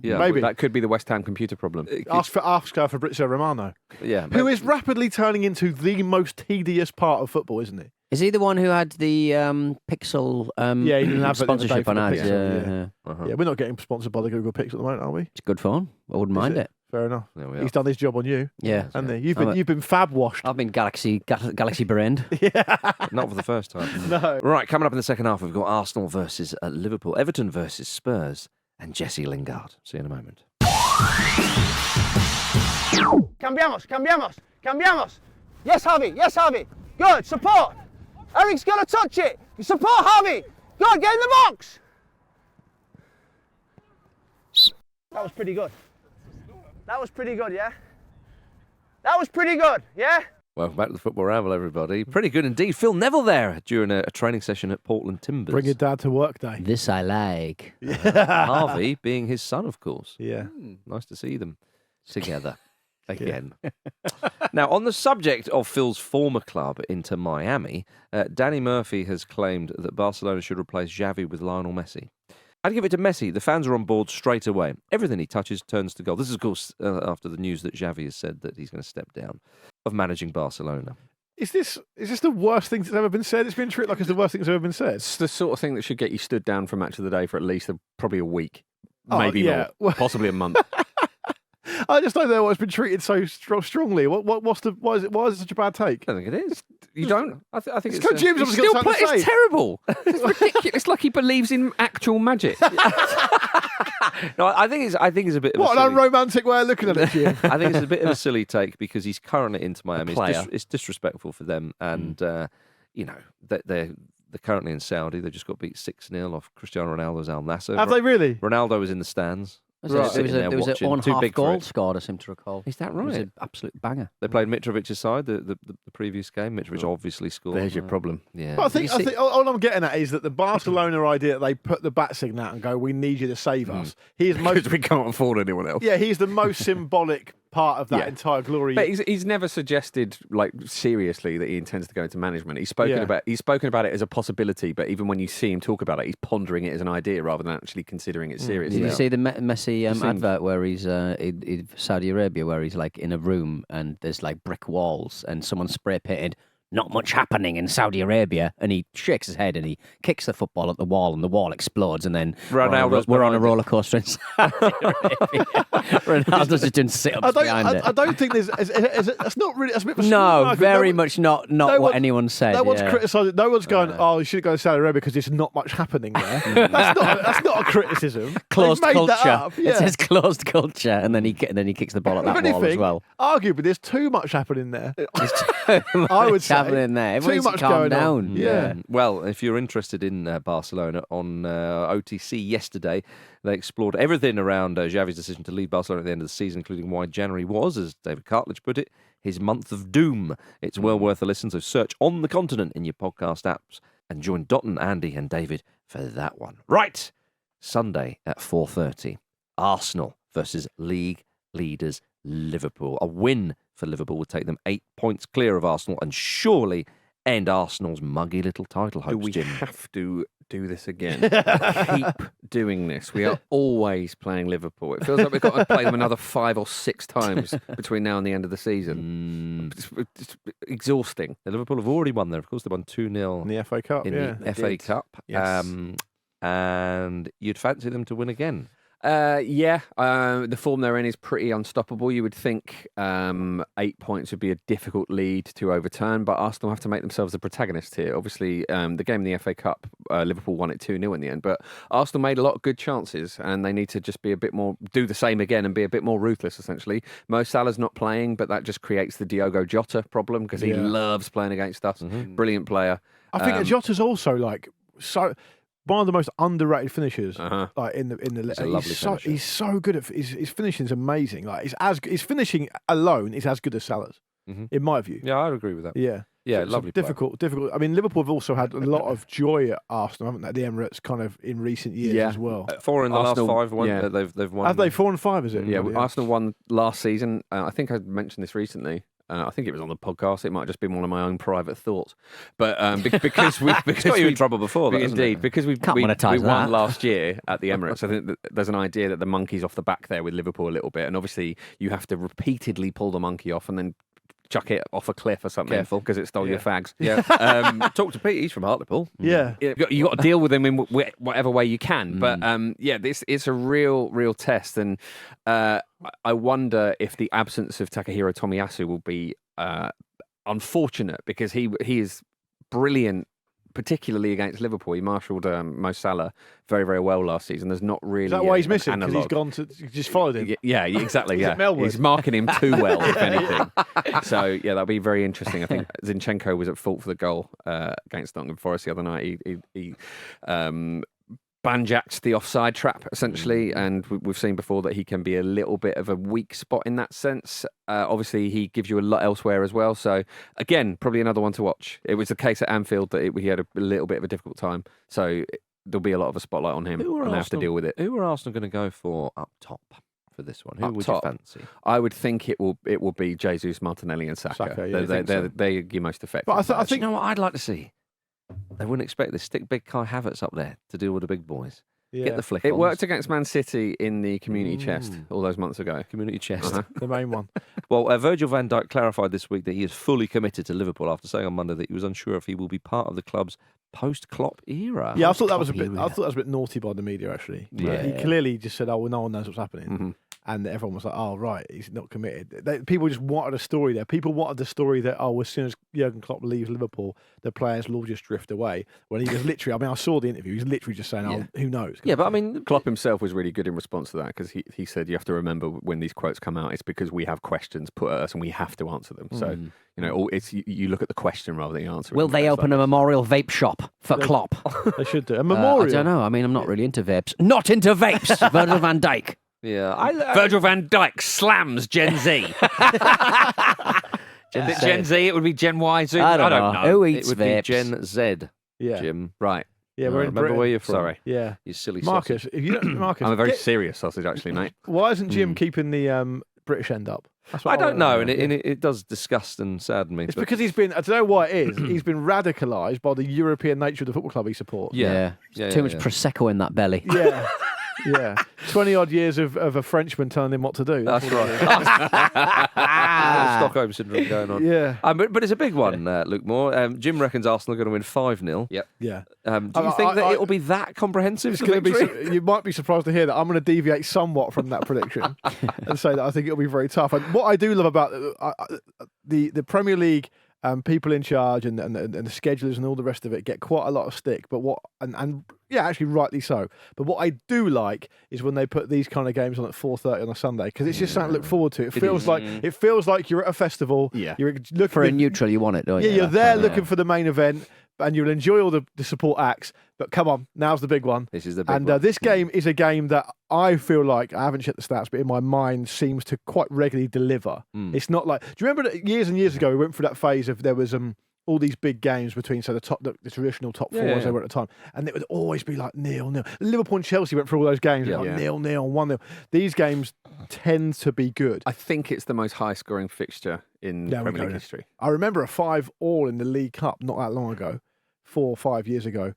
Yeah, maybe that could be the West Ham computer problem. Ask her Fabrizio Romano, who is rapidly turning into the most tedious part of football, isn't he? Is he the one who had the Pixel he didn't have sponsorship on ads? Yeah, we're not getting sponsored by the Google Pixel at the moment, are we? It's a good phone. I wouldn't mind it. Fair enough. He's done his job on you. Yeah, hasn't he? You've been fab washed. I've been galaxy brained. Not for the first time. No. Right, coming up in the second half, we've got Arsenal versus Liverpool, Everton versus Spurs, and Jesse Lingard. See you in a moment. Cambiamos. Yes, Harvey. Good, support. Erik's going to touch it. You support Harvey. Good, get in the box. That was pretty good. Yeah? That was pretty good, yeah? Welcome back to the Football Ramble, everybody. Pretty good indeed. Phil Neville there during a training session at Portland Timbers. Bring your dad to work day. This I like. Harvey being his son, of course. Yeah. Nice to see them together. again. Now, on the subject of Phil's former club, Inter Miami, Danny Murphy has claimed that Barcelona should replace Xavi with Lionel Messi. I'd give it to Messi. The fans are on board straight away. Everything he touches turns to gold. This is, of course, after the news that Xavi has said that he's going to step down of managing Barcelona. Is this the worst thing that's ever been said? It's been treated like it's the worst thing that's ever been said. It's the sort of thing that should get you stood down for match of the day for at least probably a week, maybe yeah. more, possibly a month. I just don't know why it's been treated so strongly. Why is it such a bad take? I don't think it is. You don't? I think it's because Jim's still got something to say. It's terrible. It's ridiculous. It's like he believes in actual magic. No, I think it's a bit of what a an unromantic way of looking at it, Jim. I think it's a bit of a silly take because he's currently into Miami. Player. It's disrespectful for them, and they're currently in Saudi. They just got beat 6-0 off Cristiano Ronaldo's Al Nassr. Have they really? Ronaldo was in the stands. There was an own half goal scored, I seem to recall. Is that It was right? an absolute banger. They played Mitrovic's side the previous game. Mitrovic obviously scored. There's your problem. Yeah. But I think all I'm getting at is that the Barcelona idea that they put the bat signal out and go, "We need you to save us." He is Because we can't afford anyone else. Yeah, he's the most symbolic part of that entire glory. But he's never suggested, like, seriously that he intends to go into management. He's spoken about it as a possibility, but even when you see him talk about it, he's pondering it as an idea rather than actually considering it seriously. Did you see the Messi advert where he's in Saudi Arabia, where he's like in a room and there's like brick walls and someone spray painted "Not much happening in Saudi Arabia," and he shakes his head and he kicks the football at the wall and the wall explodes, and then we're on a roller coaster in Saudi Arabia. Ronaldo's just doing sit-ups behind it. I don't think there's. That's not really. That's a bit of a No, very much not what anyone said. No one's criticising. No one's going, "Oh, you should go to Saudi Arabia because there's not much happening there." that's not a criticism. Closed They've made culture. that up. It says closed culture, and then he kicks the ball at that wall as well. Arguably, there's too much happening there. I would say happening there. too Everyone's much calm going down. on. Yeah. Well, if you're interested in Barcelona, on OTC yesterday, they explored everything around Xavi's decision to leave Barcelona at the end of the season, including why January was, as David Cartledge put it, his month of doom. It's well worth a listen, so search On the Continent in your podcast apps and join Dotton, Andy and David for that one. Right, Sunday at 4:30, Arsenal versus league leaders Liverpool. A win for Liverpool would take them 8 points clear of Arsenal and surely end Arsenal's muggy little title hopes, Do we Jim. have to do this again? Keep doing this. We are always playing Liverpool. It feels like we've got to play them another 5 or 6 times between now and the end of the season. It's exhausting. Liverpool have already won there. Of course, they won 2-0 in the FA Cup. in the FA Cup. Yes. And you'd fancy them to win again. The form they're in is pretty unstoppable. You would think 8 points would be a difficult lead to overturn, but Arsenal have to make themselves the protagonist here. Obviously, the game in the FA Cup, Liverpool won it 2-0 in the end, but Arsenal made a lot of good chances, and they need to just be a bit more, do the same again and be a bit more ruthless, essentially. Mo Salah's not playing, but that just creates the Diogo Jota problem because he loves playing against us. Brilliant player. I think Jota's also one of the most underrated finishers, like in the He's a lovely finisher. He's so good at his finishing is amazing. Like his finishing alone is as good as Salah's, in my view. Yeah, I'd agree with that. Yeah, Yeah, so lovely. difficult. I mean, Liverpool have also had a lot of joy at Arsenal, haven't they? The Emirates, kind of in recent years as well. 4 in the Arsenal, last 5. One, yeah. They've won. Have they 4 and 5? Is it? Yeah, Arsenal won last season. I think I mentioned this recently. I think it was on the podcast. It might have just been one of my own private thoughts, but because we got you in trouble before. That, indeed, because we won last year at the Emirates. I think that there's an idea that the monkey's off the back there with Liverpool a little bit, and obviously you have to repeatedly pull the monkey off and then chuck it off a cliff or something. Careful, because it stole your fags. Yeah. Talk to Pete. He's from Hartlepool. Yeah. You got to deal with them in whatever way you can. But it's a real test, and I wonder if the absence of Takahiro Tomiyasu will be unfortunate, because he is brilliant, particularly against Liverpool. He marshalled Mo Salah very, very well last season. There's not really. Is that why he's an missing? Because he's analogue. gone to just followed him. Yeah, exactly. Yeah, Melwood? he's marking him too well, if anything. So yeah, that'll be very interesting. I think Zinchenko was at fault for the goal against Nottingham Forest the other night. He banjacked the offside trap, essentially, and we've seen before that he can be a little bit of a weak spot in that sense. Obviously, he gives you a lot elsewhere as well. So, again, probably another one to watch. It was the case at Anfield that he had a little bit of a difficult time. So, there'll be a lot of a spotlight on him, and they have to deal with it. Who are Arsenal going to go for up top for this one? Who Up would top. you fancy? I would think it will be Jesus, Martinelli, and Saka. Saka, yeah, They're your most effective. But I Do think you know what I'd like to see? They wouldn't expect this. Stick big Kai Havertz up there to deal with the big boys. Get the flick. It worked against Man City in the community chest all those months ago. Community chest. the main one. Well, Virgil van Dijk clarified this week that he is fully committed to Liverpool after saying on Monday that he was unsure if he will be part of the club's post-Klopp era. Yeah, I thought that was a Post-Klopp bit. era. I thought that was a bit naughty by the media actually. Yeah. He clearly just said, "Oh, well, no one knows what's happening." Mm-hmm. And everyone was like, "Oh, right, he's not committed." People just wanted a story there. People wanted the story that, oh, as soon as Jürgen Klopp leaves Liverpool, the players will all just drift away. When he was literally, I mean, I saw the interview. He's literally just saying, "Oh, who knows?" Yeah, but I mean, Klopp himself was really good in response to that because he said you have to remember when these quotes come out, it's because we have questions put at us and we have to answer them. So it's you look at the question rather than the answer. Will they open a memorial vape shop for Klopp? They should do a memorial. I don't know. I mean, I'm not really into vapes. Not into vapes. Virgil van Dijk. yeah, Virgil van Dijk slams Gen Z. Gen Z, it would be Gen Y. Zoom. I don't know. Who it eats would vapes? be Gen Z, Yeah, Jim. Right. yeah. We're in Remember Britain. where you're from. Sorry. Yeah, You silly Marcus. sausage. If you don't, Marcus, I'm a very serious sausage, actually, mate. why isn't Jim keeping the British end up? That's what I don't know, wanna and it does disgust and sadden me. It's but- because he's been. I don't know what it is. He's been radicalised by the European nature of the football club he supports. Yeah. Too much prosecco in that belly. Yeah. Yeah. 20-odd years of a Frenchman telling him what to do. That's right. Stockholm syndrome going on. Yeah. But it's a big one, Luke Moore. Jim reckons Arsenal are going to win 5-0. Yep. Yeah. Do you think that it'll be that comprehensive? It's the going to be. victory? You might be surprised to hear that I'm going to deviate somewhat from that prediction and say that I think it'll be very tough. And what I do love about the Premier League, people in charge and the schedulers and all the rest of it get quite a lot of stick. But actually rightly so. But what I do like is when they put these kind of games on at 4:30 on a Sunday because it's just something to look forward to. It feels like you're at a festival. Yeah. You're looking For a neutral, you want it, don't you? Yeah, you're there looking for the main event, and you'll enjoy all the support acts. But come on, now's the big one. This is the big And one. this game is a game that I feel like, I haven't checked the stats, but in my mind seems to quite regularly deliver. It's not like, do you remember that years and years ago we went through that phase of there was all these big games between the traditional top four as they were at the time, and it would always be like 0-0. Liverpool and Chelsea went through all those games, like 0-0, 1-0. These games tend to be good. I think it's the most high-scoring fixture in Premier League history. I remember a 5-5 in the League Cup not that long ago, 4 or 5 years ago.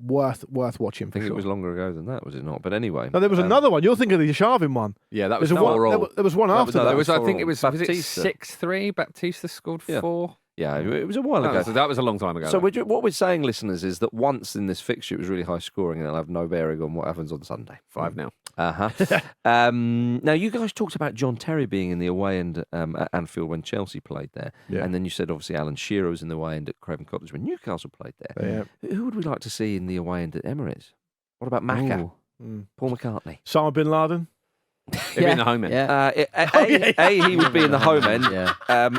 Worth watching. I think it was longer ago than that, was it not? But anyway. No, there was another one. You're thinking of the Sharvin one. Yeah, that was There was one after that. I think it was Baptista. 6-3. Baptista scored 4. Yeah, it was a while ago. So that was a long time ago. So what we're saying, listeners, is that once in this fixture it was really high scoring, and it'll have no bearing on what happens on Sunday. 5-0. Now, you guys talked about John Terry being in the away end at Anfield when Chelsea played there, and then you said obviously Alan Shearer was in the away end at Craven Cottage when Newcastle played there. Who would we like to see in the away end at Emirates? What about Macca? Paul McCartney? Osama bin Laden. He'd be in the home end. He would be in the home end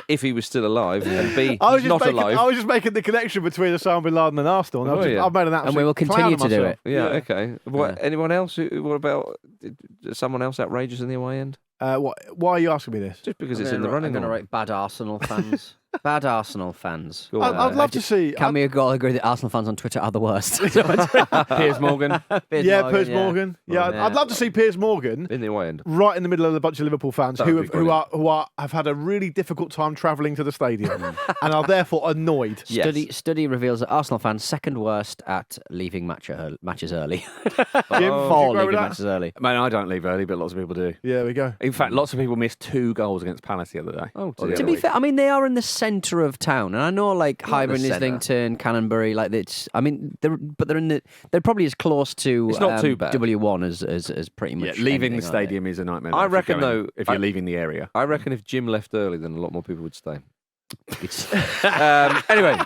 if he was still alive, and B, he's not alive. I was just making the connection between Osama bin Laden and Arsenal. And I've made an absolute And we will continue to do it. Yeah, okay. Anyone else? What about someone else outrageous in the away end? Why are you asking me this? Just because it's in the running. I'm going to write bad Arsenal fans. Bad Arsenal fans. I'd love to see. Can we all agree that Arsenal fans on Twitter are the worst? Piers Morgan. Piers Morgan. Yeah, I'd love to see Piers Morgan in the away end, right in the middle of a bunch of Liverpool fans who have had a really difficult time travelling to the stadium and are therefore annoyed. Study reveals that Arsenal fans second worst at leaving matches early. Jim, For leaving matches early. Man, I don't leave early, but lots of people do. Yeah, there we go. In fact, lots of people missed 2 goals against Palace the other day. Oh, To be fair, I mean they are in the centre of town, and I know like Highbury, Islington, Canonbury, like it's. I mean, they're probably as close to. It's not too bad. W1 as pretty much. Yeah, leaving the anything, stadium is a nightmare. I reckon though, if you're leaving the area, I reckon if Jim left early, then a lot more people would stay. Anyway,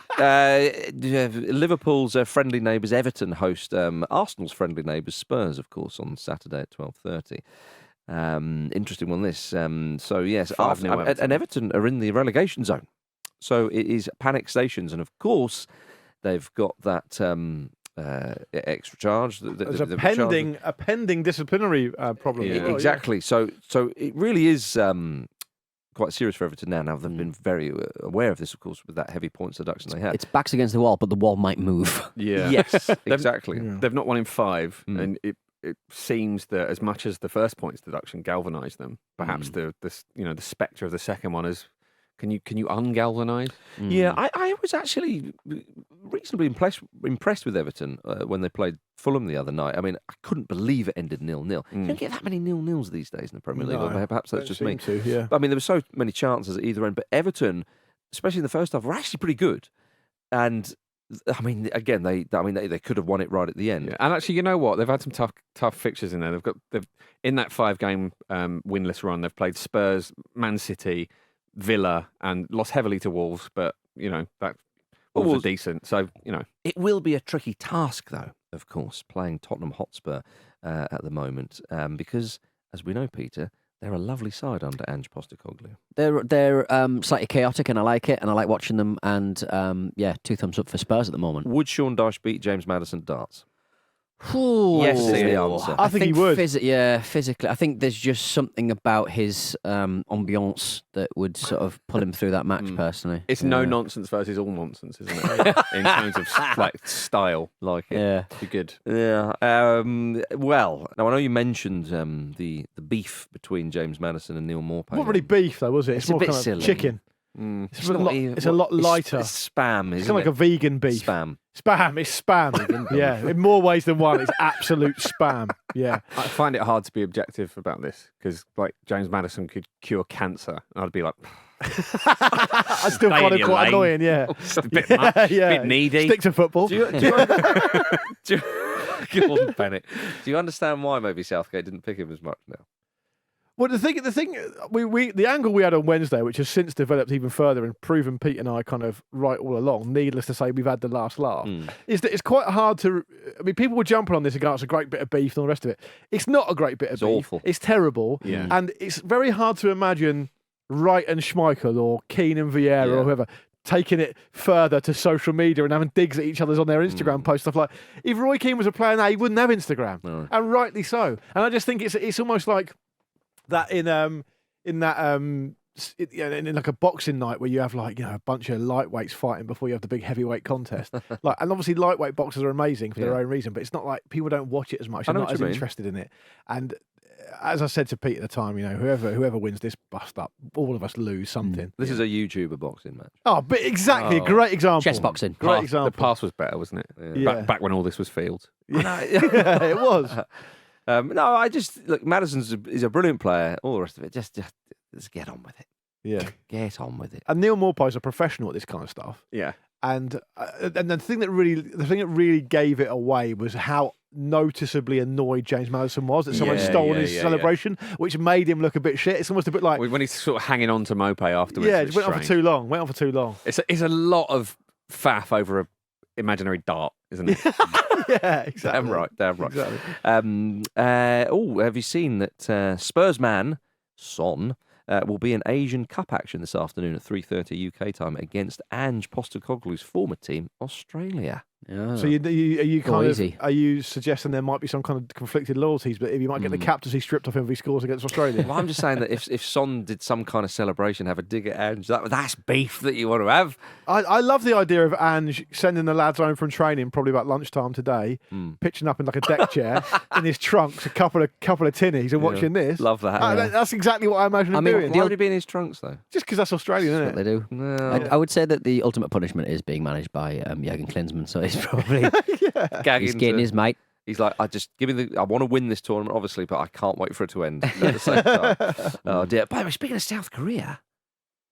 Liverpool's friendly neighbours Everton host Arsenal's friendly neighbours Spurs, of course, on Saturday at 12:30. Interesting one, this. So yes, and Everton are in the relegation zone, so it is panic stations, and of course they've got that extra charge. There's a pending disciplinary problem. Yeah, exactly. So it really is quite serious for Everton now. Now they've been very aware of this, of course, with that heavy points deduction they had. It's backs against the wall, but the wall might move. yeah, Yes, exactly. They've not won in 5, and it seems that as much as the first points deduction galvanised them, perhaps the spectre of the second one is. Can you ungalvanise? Yeah, I was actually reasonably impressed with Everton when they played Fulham the other night. I mean, I couldn't believe it ended 0-0. You don't get that many 0-0s these days in the Premier League. Or perhaps that's just me. Yeah. I mean, there were so many chances at either end, but Everton, especially in the first half, were actually pretty good. And I mean, again, they could have won it right at the end. Yeah. And actually, you know what? They've had some tough fixtures in there. They've in that 5-game winless run. They've played Spurs, Man City, Villa, and lost heavily to Wolves, but that Wolves are decent. So it will be a tricky task, though. Of course, playing Tottenham Hotspur at the moment, because as we know, Peter, they're a lovely side under Ange Postecoglou. They're slightly chaotic, and I like it, and I like watching them. And 2 thumbs up for Spurs at the moment. Would Sean Dyche beat James Maddison at darts? Yes, is the answer. I think he would. Physically. I think there's just something about his ambiance that would sort of pull him through that match, personally. It's no nonsense versus all nonsense, isn't it? In terms of style. Like it. Yeah. Be good. Yeah. Well, now I know you mentioned the beef between James Maddison and Neil Maupay. Not really beef, though, was it? It's more a bit kind of silly. chicken. It's a lot lighter. It's spam, isn't It's kind of like a vegan beef. Spam. Spam. It's spam. Yeah, in more ways than one, it's absolute spam. Yeah. I find it hard to be objective about this because, like, James Maddison could cure cancer, and I'd be like, I still Stay find in it quite your annoying. Yeah. a bit much, bit needy. Stick to football. Gordon Bennett. Do you understand why maybe Southgate didn't pick him as much now? Well, the angle we had on Wednesday, which has since developed even further and proven Pete and I kind of right all along, needless to say, we've had the last laugh, is that it's quite hard to. I mean, people were jumping on this and going, it's a great bit of beef and all the rest of it. It's not a great bit of beef. It's awful. It's terrible. Yeah. And it's very hard to imagine Wright and Schmeichel or Keane and Vieira or whoever taking it further to social media and having digs at each other's on their Instagram posts, stuff like. If Roy Keane was a player now, he wouldn't have Instagram, and rightly so. And I just think it's almost like that in like a boxing night where you have a bunch of lightweights fighting before you have the big heavyweight contest. And obviously lightweight boxers are amazing for their own reason, but it's not like people don't watch it as much. They're not as interested in it. And as I said to Pete at the time, whoever wins this bust up, all of us lose something. This is a YouTuber boxing match. Oh, but exactly, a great example. Chess boxing. Great example. The pass was better, wasn't it? Yeah. Back when all this was fields. Yeah, it was. No, I just look. Madison's is a brilliant player. All the rest of it, just get on with it. Yeah, get on with it. And Neil Maupay's a professional at this kind of stuff. Yeah, and the thing that really gave it away was how noticeably annoyed James Maddison was that someone stolen his celebration, which made him look a bit shit. It's almost a bit like when he's sort of hanging on to Maupay afterwards. Yeah, it went on for too long. It's a lot of faff over a imaginary dart, isn't it? Yeah, exactly. Damn right. Exactly. Have you seen that Spurs man Son will be in Asian Cup action this afternoon at 3:30 UK time against Ange Postecoglou's former team, Australia. Yeah. So are you suggesting there might be some kind of conflicted loyalties, but if you might get the captaincy stripped off him if he scores against Australia? Well, I'm just saying that if Son did some kind of celebration, have a dig at Ange, that's beef that you want to have. I love the idea of Ange sending the lads home from training probably about lunchtime today, pitching up in like a deck chair in his trunks, a couple of tinnies, and watching this. Love that. That's exactly what I imagine him doing. Why would he be in his trunks though? Just because that's Australian, isn't it? They do. No. I would say that the ultimate punishment is being managed by Jürgen Klinsmann, so he's probably he's getting his mate. He's like, I want to win this tournament, obviously, but I can't wait for it to end at the same time. Oh dear. By the way, speaking of South Korea,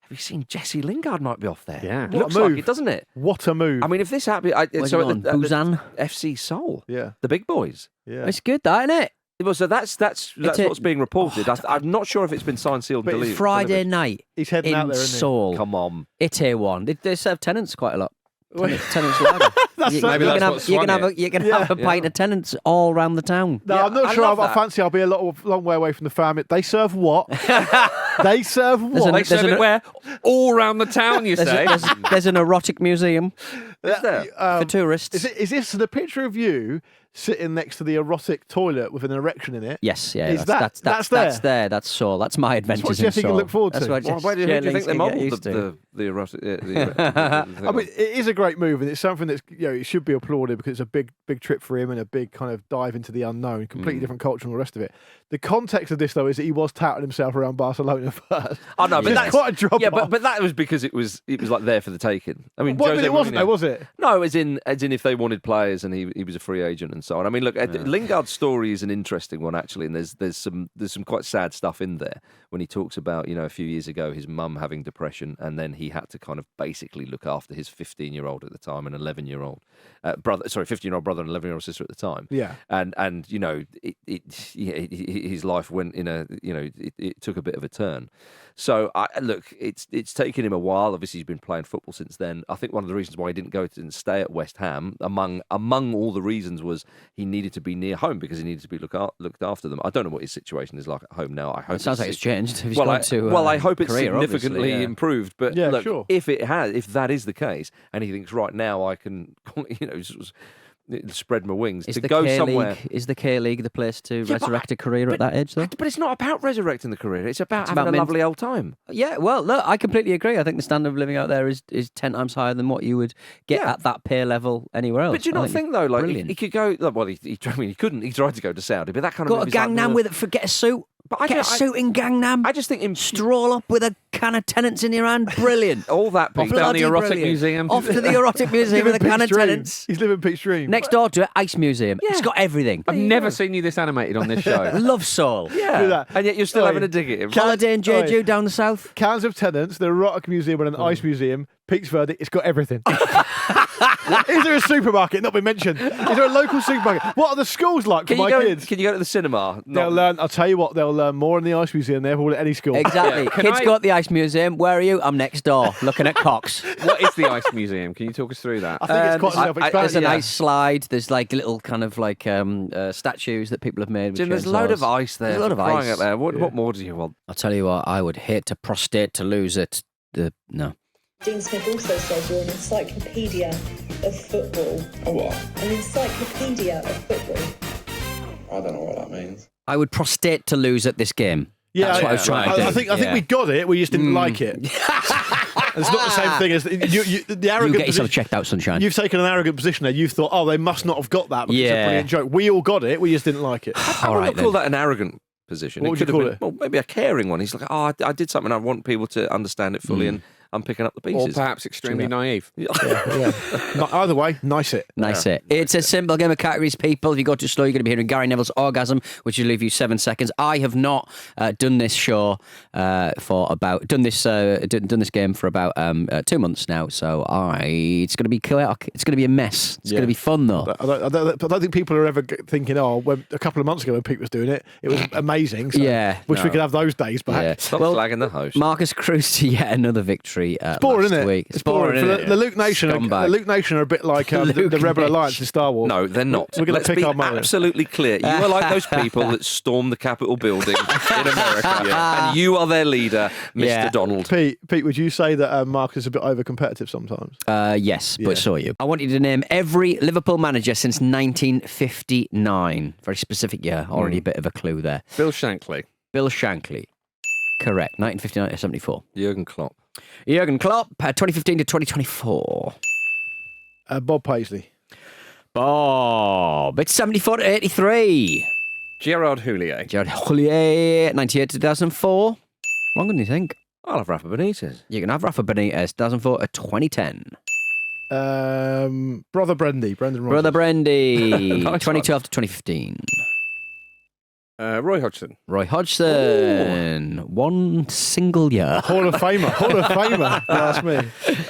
have you seen Jesse Lingard might be off there? Yeah. Looks What a move. like it, doesn't it? What a move. I mean, if this happened, Busan? FC Seoul, Yeah. the big boys. Yeah. It's good, that, isn't it? Well, so that's what's being reported. I'm not sure if it's been signed, sealed, and delivered. Friday night He's heading in out there, isn't he? Seoul. Come on. Itaewon. They serve tenants quite a lot. Tenants lager. Maybe that's what swung it. You can have a pint of tenants all around the town. No, I'm not I sure. love I that. fancy I'll be a long way away from the family. They serve what? They serve what? They serve it where? All around the town, you say? There's an erotic museum Is there? for tourists. Is this the picture of you sitting next to the erotic toilet with an erection in it. Yes, yeah. Is that's there? That's Saul. That's my adventures what in Jesse can Saul. look forward to. That's what Why do you think they modelled the the erotic? I mean, it is a great move, and it's something that's it should be applauded because it's a big trip for him and a big kind of dive into the unknown, completely different culture and all the rest of it. The context of this though is that he was touting himself around Barcelona first. Oh no, but that's quite a drop. Yeah, but that was because it was like there for the taking. I mean, Well, Jose it wasn't Mourinho- though, was it? No, as in if they wanted players and he was a free agent and so on. I mean, look, Lingard's story is an interesting one actually, and there's some quite sad stuff in there when he talks about a few years ago his mum having depression and then he had to kind of basically look after his 15-year-old at the time and 11-year-old brother, 15-year-old brother and 11-year-old sister at the time. Yeah, and his life went in it took a bit of a turn. So look, it's taken him a while. Obviously, he's been playing football since then. I think one of the reasons why he didn't stay at West Ham, among all the reasons, was he needed to be near home because he needed to be looked after them. I don't know what his situation is like at home now. I hope It sounds like it's changed. If he's well, gone to, I hope it's Korea, significantly obviously, improved. But Yeah, look, sure. if that is the case, and he thinks right now I can, spread my wings Is to the go K somewhere. League, is the K League the place to Yeah, but resurrect a career at that age, though? But it's not about resurrecting the career. It's about having about a mint- lovely old time. Yeah, well, look, I completely agree. I think the standard of living out there is 10 times higher than what you would get Yeah. at that pay level anywhere else. But do you I not think though, like brilliant. he could go? Well, he couldn't. He tried to go to Saudi, but that kind of Go to movie's like, Gangnam with it, get a suit. But Get a suit in Gangnam. I just think him Stroll up with a can of tenants in your hand. Brilliant. all that. Off Pete, down the Bloody erotic brilliant. museum. Off to the erotic museum with a can of Pete's dream. tenants. He's living Pete's dream. Next door to it, Ice Museum. Yeah. It's got everything. I've never seen you this animated on this show. Love Soul. Yeah, Do that. and yet you're still Oi. having a dig at him. Holiday in Jeju Oi. down the south. Cans of tenants, the erotic museum and an ice museum. Pete's verdict, it's got everything. Is there a supermarket not been mentioned? Is there a local supermarket? What are the schools like for my kids? Can you go to the cinema? They'll learn. I'll tell you what. They'll learn more in the ice museum than all at any school. Exactly. Can Kids I- go to the Ice Museum. Where are you? I'm next door, looking at cocks. What is the Ice Museum? Can you talk us through that? I think it's quite I- self-explanatory. There's an ice slide. There's like little kind of like statues that people have made. with Jim, there's a load of chainsaws. ice there. There's a lot for of crying ice. out there. What more do you want? I'll tell you what. I would hate to prostate to lose it. No. Dean Smith also says you're an encyclopedia of football. A what? An encyclopedia of football. I don't know what that means. I would prostate to lose at this game. Yeah, That's what I was trying to do. I think Yeah. we got it. We just didn't like it. It's not the same thing as the You arrogant get yourself position. checked out, sunshine. You've taken an arrogant position there. You've thought, oh, they must not have got that because it's a Yeah. brilliant joke. We all got it. We just didn't like it. I All wouldn't right, call then. that an arrogant position. What would you could have call been, it? well, maybe a caring one. He's like, oh, I did something. I want people to understand it fully, and I'm picking up the Or pieces. perhaps extremely naive. Either way, nice it. Nice it. It's a simple game of categories, people. If you go too slow, you're going to be hearing Gary Neville's orgasm, which will leave you 7 seconds. I have not done this show done this game for about 2 months now. So it's going to be chaotic. It's going to be a mess. It's going to be fun though. I don't think people are ever thinking, when a couple of months ago when Pete was doing it, it was amazing. So Yeah. wish we could have those days back. Yeah. Stop Well, slagging the host. Marcus cruised to yet another victory Boring, last isn't it? week. It's boring. isn't For it? the Luke Nation, Scumbag. the Luke Nation are a bit like the Luke Rebel Nation. Alliance in Star Wars. No, they're not. We're going Let's to pick be our moment. absolutely clear. You are like those people that stormed the Capitol building in America, and you are their leader, Mr. Yeah. Donald. Pete, would you say that Marcus is a bit over competitive sometimes? Yes, Yeah. but so are you. I want you to name every Liverpool manager since 1959. Very specific year. Already a bit of a clue there. Bill Shankly. Bill Shankly. Correct. 1959 to 74. Jürgen Klopp. Jürgen Klopp, 2015 to 2024. Bob Paisley. Bob, it's 74 to 83. Gerard Houllier. Gerard Houllier, 98 to 2004. Wrong, do you think? I'll have Rafa Benitez. You can have Rafa Benitez, 2004 to 2010. Brother Brendy, Brendan Rodgers. Brother Brendy, Nice 2012 to 2015. Roy Hodgson. Roy Hodgson, one single year. Hall of Famer. That's me.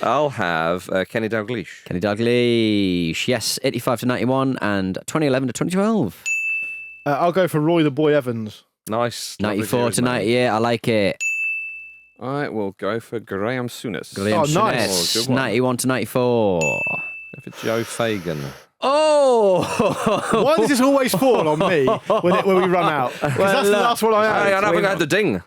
I'll have Kenny Dalglish. Kenny Dalglish, yes, 85 to 91 and 2011 to 2012. I'll go for Roy the Boy Evans. Nice. 94 to 98, I like it. I will go for Graham Souness. Graham nice. Souness, Oh, good one. 91 to 94. Go for Joe Fagan. Oh! Why does this always fall on me when we run out? Because that's the last one I Hey, had. I haven't had the ding.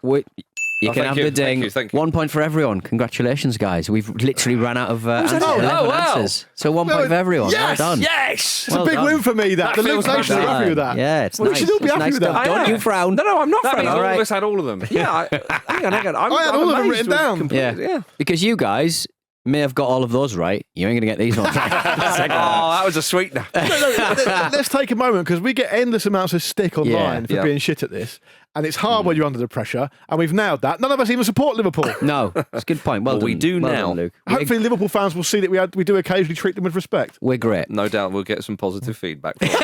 You can thank have you, the ding. thank you. 1 point for everyone. Congratulations, guys. We've literally ran out of answers. Oh, 11 wow. answers. So 1 point for everyone. Yes! Well done. Yes! It's a big win for me, that. The Luke feels Nation are nice. happy with that. Yeah, it's We nice. should all be It's happy nice with that. stuff. Don't you frown. No, I'm not That means frowning. all right. of us had all of them. Yeah, hang on. I had all of them written down. Yeah. Because you guys may have got all of those right. You ain't going to get these ones right. Oh, that was a sweetener. Let's take a moment because we get endless amounts of stick online for Yeah. being shit at this. And it's hard when you're under the pressure. And we've nailed that. None of us even support Liverpool. No, it's a good point. Well, Well, we done. do Well now. done, Luke. Hopefully, Liverpool fans will see that we do occasionally treat them with respect. We're great. No doubt we'll get some positive feedback from them.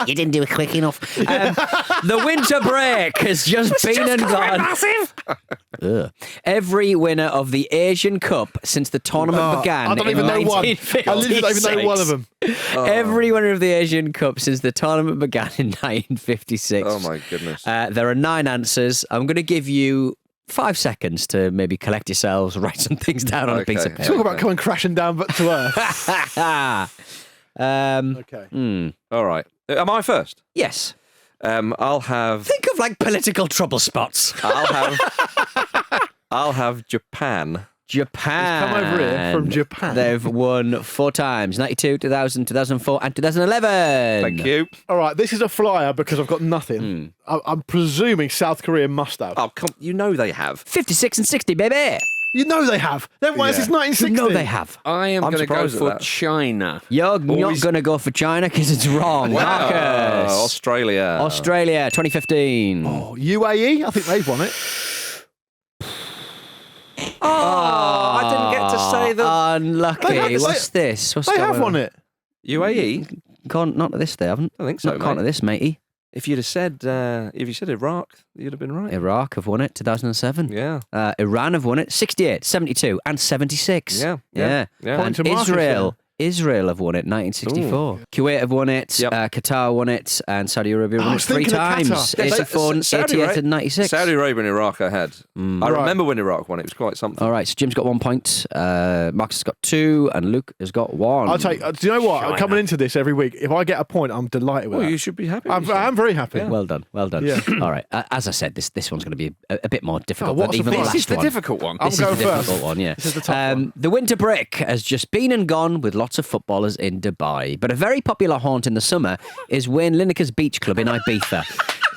You didn't do it quick enough. The winter break has just been and gone. Massive. Ugh. Every winner of the Asian Cup since the tournament began I don't in even know one. 1956. I literally don't even know one of them. Every winner of the Asian Cup since the tournament began in 1956. Oh, my goodness. There are 9 answers. I'm going to give you 5 seconds to maybe collect yourselves, write some things down on a piece of Okay. paper. Talk about coming crashing down to earth. Okay. All right. Am I first? Yes. I'll have Think of like political trouble spots. I'll have Japan. Japan. Come over here from Japan. They've won 4 times: 92, 2000, 2004, and 2011. Thank you. All right, this is a flyer because I've got nothing. I'm presuming South Korea must have. Oh, come, you know they have. 56 and 60, baby. You know they have. They've won since You 1960. know they have. I am I'm going to go surprised at for that. China. You're not going to go for China because it's wrong. Marcus. Australia. Australia, 2015. Oh, UAE? I think they've won it. I didn't get to say the Unlucky. What's this? What's They going have on? won it. UAE. Gone, not to this, they haven't. I think so, Not gone to mate. this, matey. If you'd have said, Iraq, you'd have been right. Iraq have won it, 2007. Yeah. Iran have won it, 68, 72, and 76. Yeah. Yeah. Yeah. And to Marcus Israel have won it, 1964. Kuwait have won it, Yep. Qatar won it, and Saudi Arabia I won it was 3 thinking of times. Qatar. 84, Saudi 88, and 96. Saudi Arabia and Iraq I had. I Right. remember when Iraq won. It was quite something. All right, so Jim's got 1 point, Marcus has got 2, and Luke has got 1. I'll take. Do you know what? Coming into this every week, if I get a point, I'm delighted with Well, that. you should be happy. I'm very happy. Well done, well done. Yeah. All right, as I said, this one's going to be a bit more difficult what's than the even the point? last This is the one. difficult one. I'm This is the going difficult first. one, yeah. This is the tough one. The winter break has just been and gone with lots of footballers in Dubai. But a very popular haunt in the summer is Wayne Lineker's beach club in Ibiza.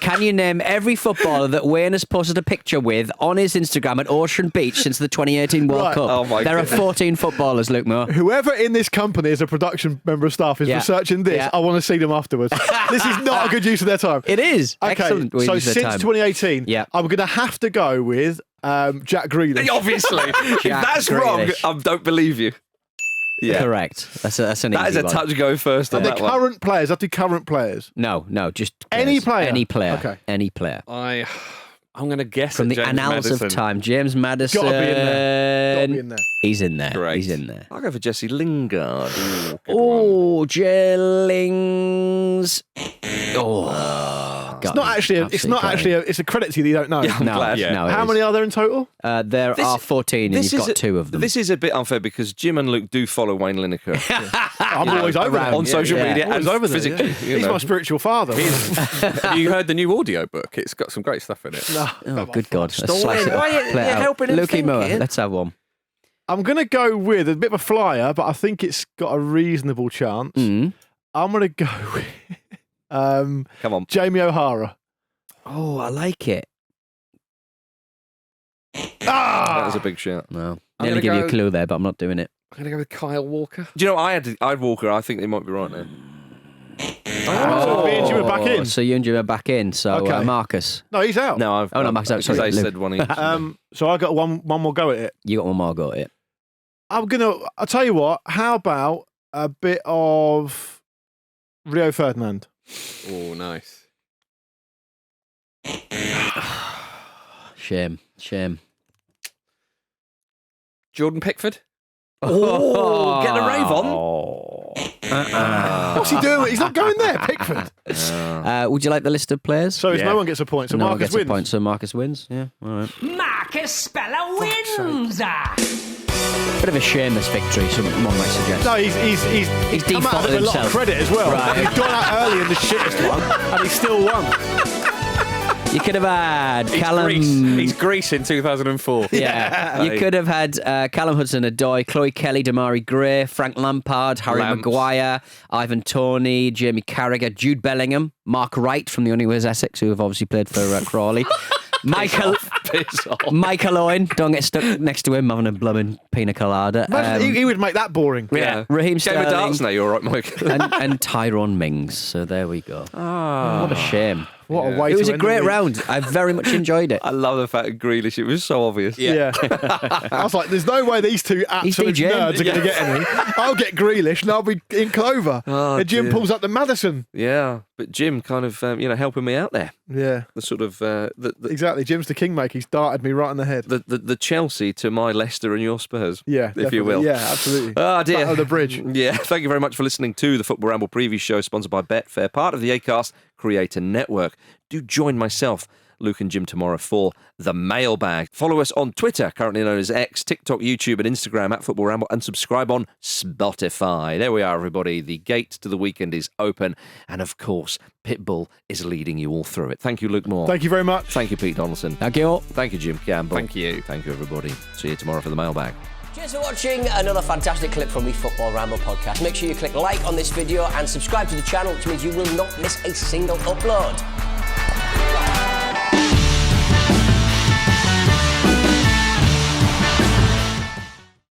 Can you name every footballer that Wayne has posted a picture with on his Instagram at Ocean Beach since the 2018 World Right. Cup? Oh, my There goodness. are 14 footballers, Luke Moore. Whoever in this company as a production member of staff is Yeah. researching this, Yeah. I want to see them afterwards. This is not a good use of their time. It is. Okay, Excellent. so use of since time. 2018, Yeah. I'm going to have to go with Jack Grealish. Obviously. If Jack that's wrong, Grealish. I don't believe you. Yeah. Correct. That's an That is easy a one. touch go first on And the that one. current players, I do current players. No, just Any players. player? Any player. Okay. Any player. I'm going to guess From at the James annals Maddison. of time, James Maddison. Gotta be in there. Gotta be in there. He's in there. Great. He's in there. I'll go for Jesse Lingard. Ooh, good one. Oh, Jellings. Oh, It's not actually. It's a credit to you that you don't know. Yeah, I'm No, glad. no, it How is. many are there in total? There are 14, and This you've is got 2 of them. This is a bit unfair because Jim and Luke do follow Wayne Lineker I'm always over there. on social yeah. media Always and over there. physically. yeah. you He's know. my spiritual father. Have you heard the new audio book? It's got some great stuff in it. Oh, good God. Let's Stop slice it. it up. Why are you- Play it you're out. helping him Lukey Moore, thinking. let's have one. I'm going to go with a bit of a flyer, but I think it's got a reasonable chance. Mm. I'm going to go with Come on. Jamie O'Hara. Oh, I like it. That was a big shout. No. I'm Nearly gonna give you a go- clue there, but I'm not doing it. I'm going to go with Kyle Walker. Do you know, I had Walker. I think they might be right now. So me and Jim are back in. So you and Jim are back in. So Okay. Marcus, No, he's out. No, I've. Oh, no, Max, because sorry, I Luke. said one each. So I got one more go at it. you got one more go at it. I'll tell you what, how about a bit of Rio Ferdinand? Oh, nice. Shame. Jordan Pickford. Oh, get the rave on. What's he doing? He's not going there, Pickford. Would you like the list of players? So Yeah. no one gets a point, so no one Marcus gets wins. a point, so Marcus wins. Yeah, all right. Marcus Speller wins! Bit of a shameless victory, someone might suggest. No, he's come out defaulted with a lot of himself. credit as well. Right. He's gone out early in the shittest one, and he still won. You could have had Callum. He's Greece in 2004. Yeah, you could have had Callum Hudson-Odoi, Chloe Kelly, Damari Gray, Frank Lampard, Harry Maguire, Ivan Toney, Jamie Carragher, Jude Bellingham, Mark Wright from the Only Ways Essex, who have obviously played for Crawley. Michael Owen, don't get stuck next to him having a blooming pina colada. Imagine he would make that boring. Yeah, Raheem Game of darts Sterling now, you're all right, Mike. and Tyrone Mings. So there we go. What a shame. What a way It to was a end great the week. round. I very much enjoyed it. I love the fact of Grealish. It was so obvious. Yeah. I was like, there's no way these two absolute DJ. nerds are going to get any. I'll get Grealish and I'll be in Clover. And Jim pulls up the Madison. Yeah, but Jim kind of, helping me out there. Yeah. The sort of Exactly. Jim's the kingmaker. He's darted me right in the head. the Chelsea to my Leicester and your Spurs. Yeah, if definitely. you will. Yeah, absolutely. Oh dear. Battle of the bridge. Yeah, thank you very much for listening to the Football Ramble preview show sponsored by Betfair, part of the Acast Creator Network. Do join myself, Luke and Jim tomorrow for the mailbag. Follow us on Twitter, currently known as X, TikTok, YouTube and Instagram at Football Ramble, and subscribe on Spotify. There we are, everybody. The gate to the weekend is open. And of course, Pitbull is leading you all through it. Thank you, Luke Moore. Thank you very much. Thank you, Pete Donaldson. Thank you all. Thank you, Jim Campbell. Thank you. Thank you, everybody. See you tomorrow for the mailbag. Cheers for watching another fantastic clip from the Football Ramble podcast. Make sure you click like on this video and subscribe to the channel, which means you will not miss a single upload.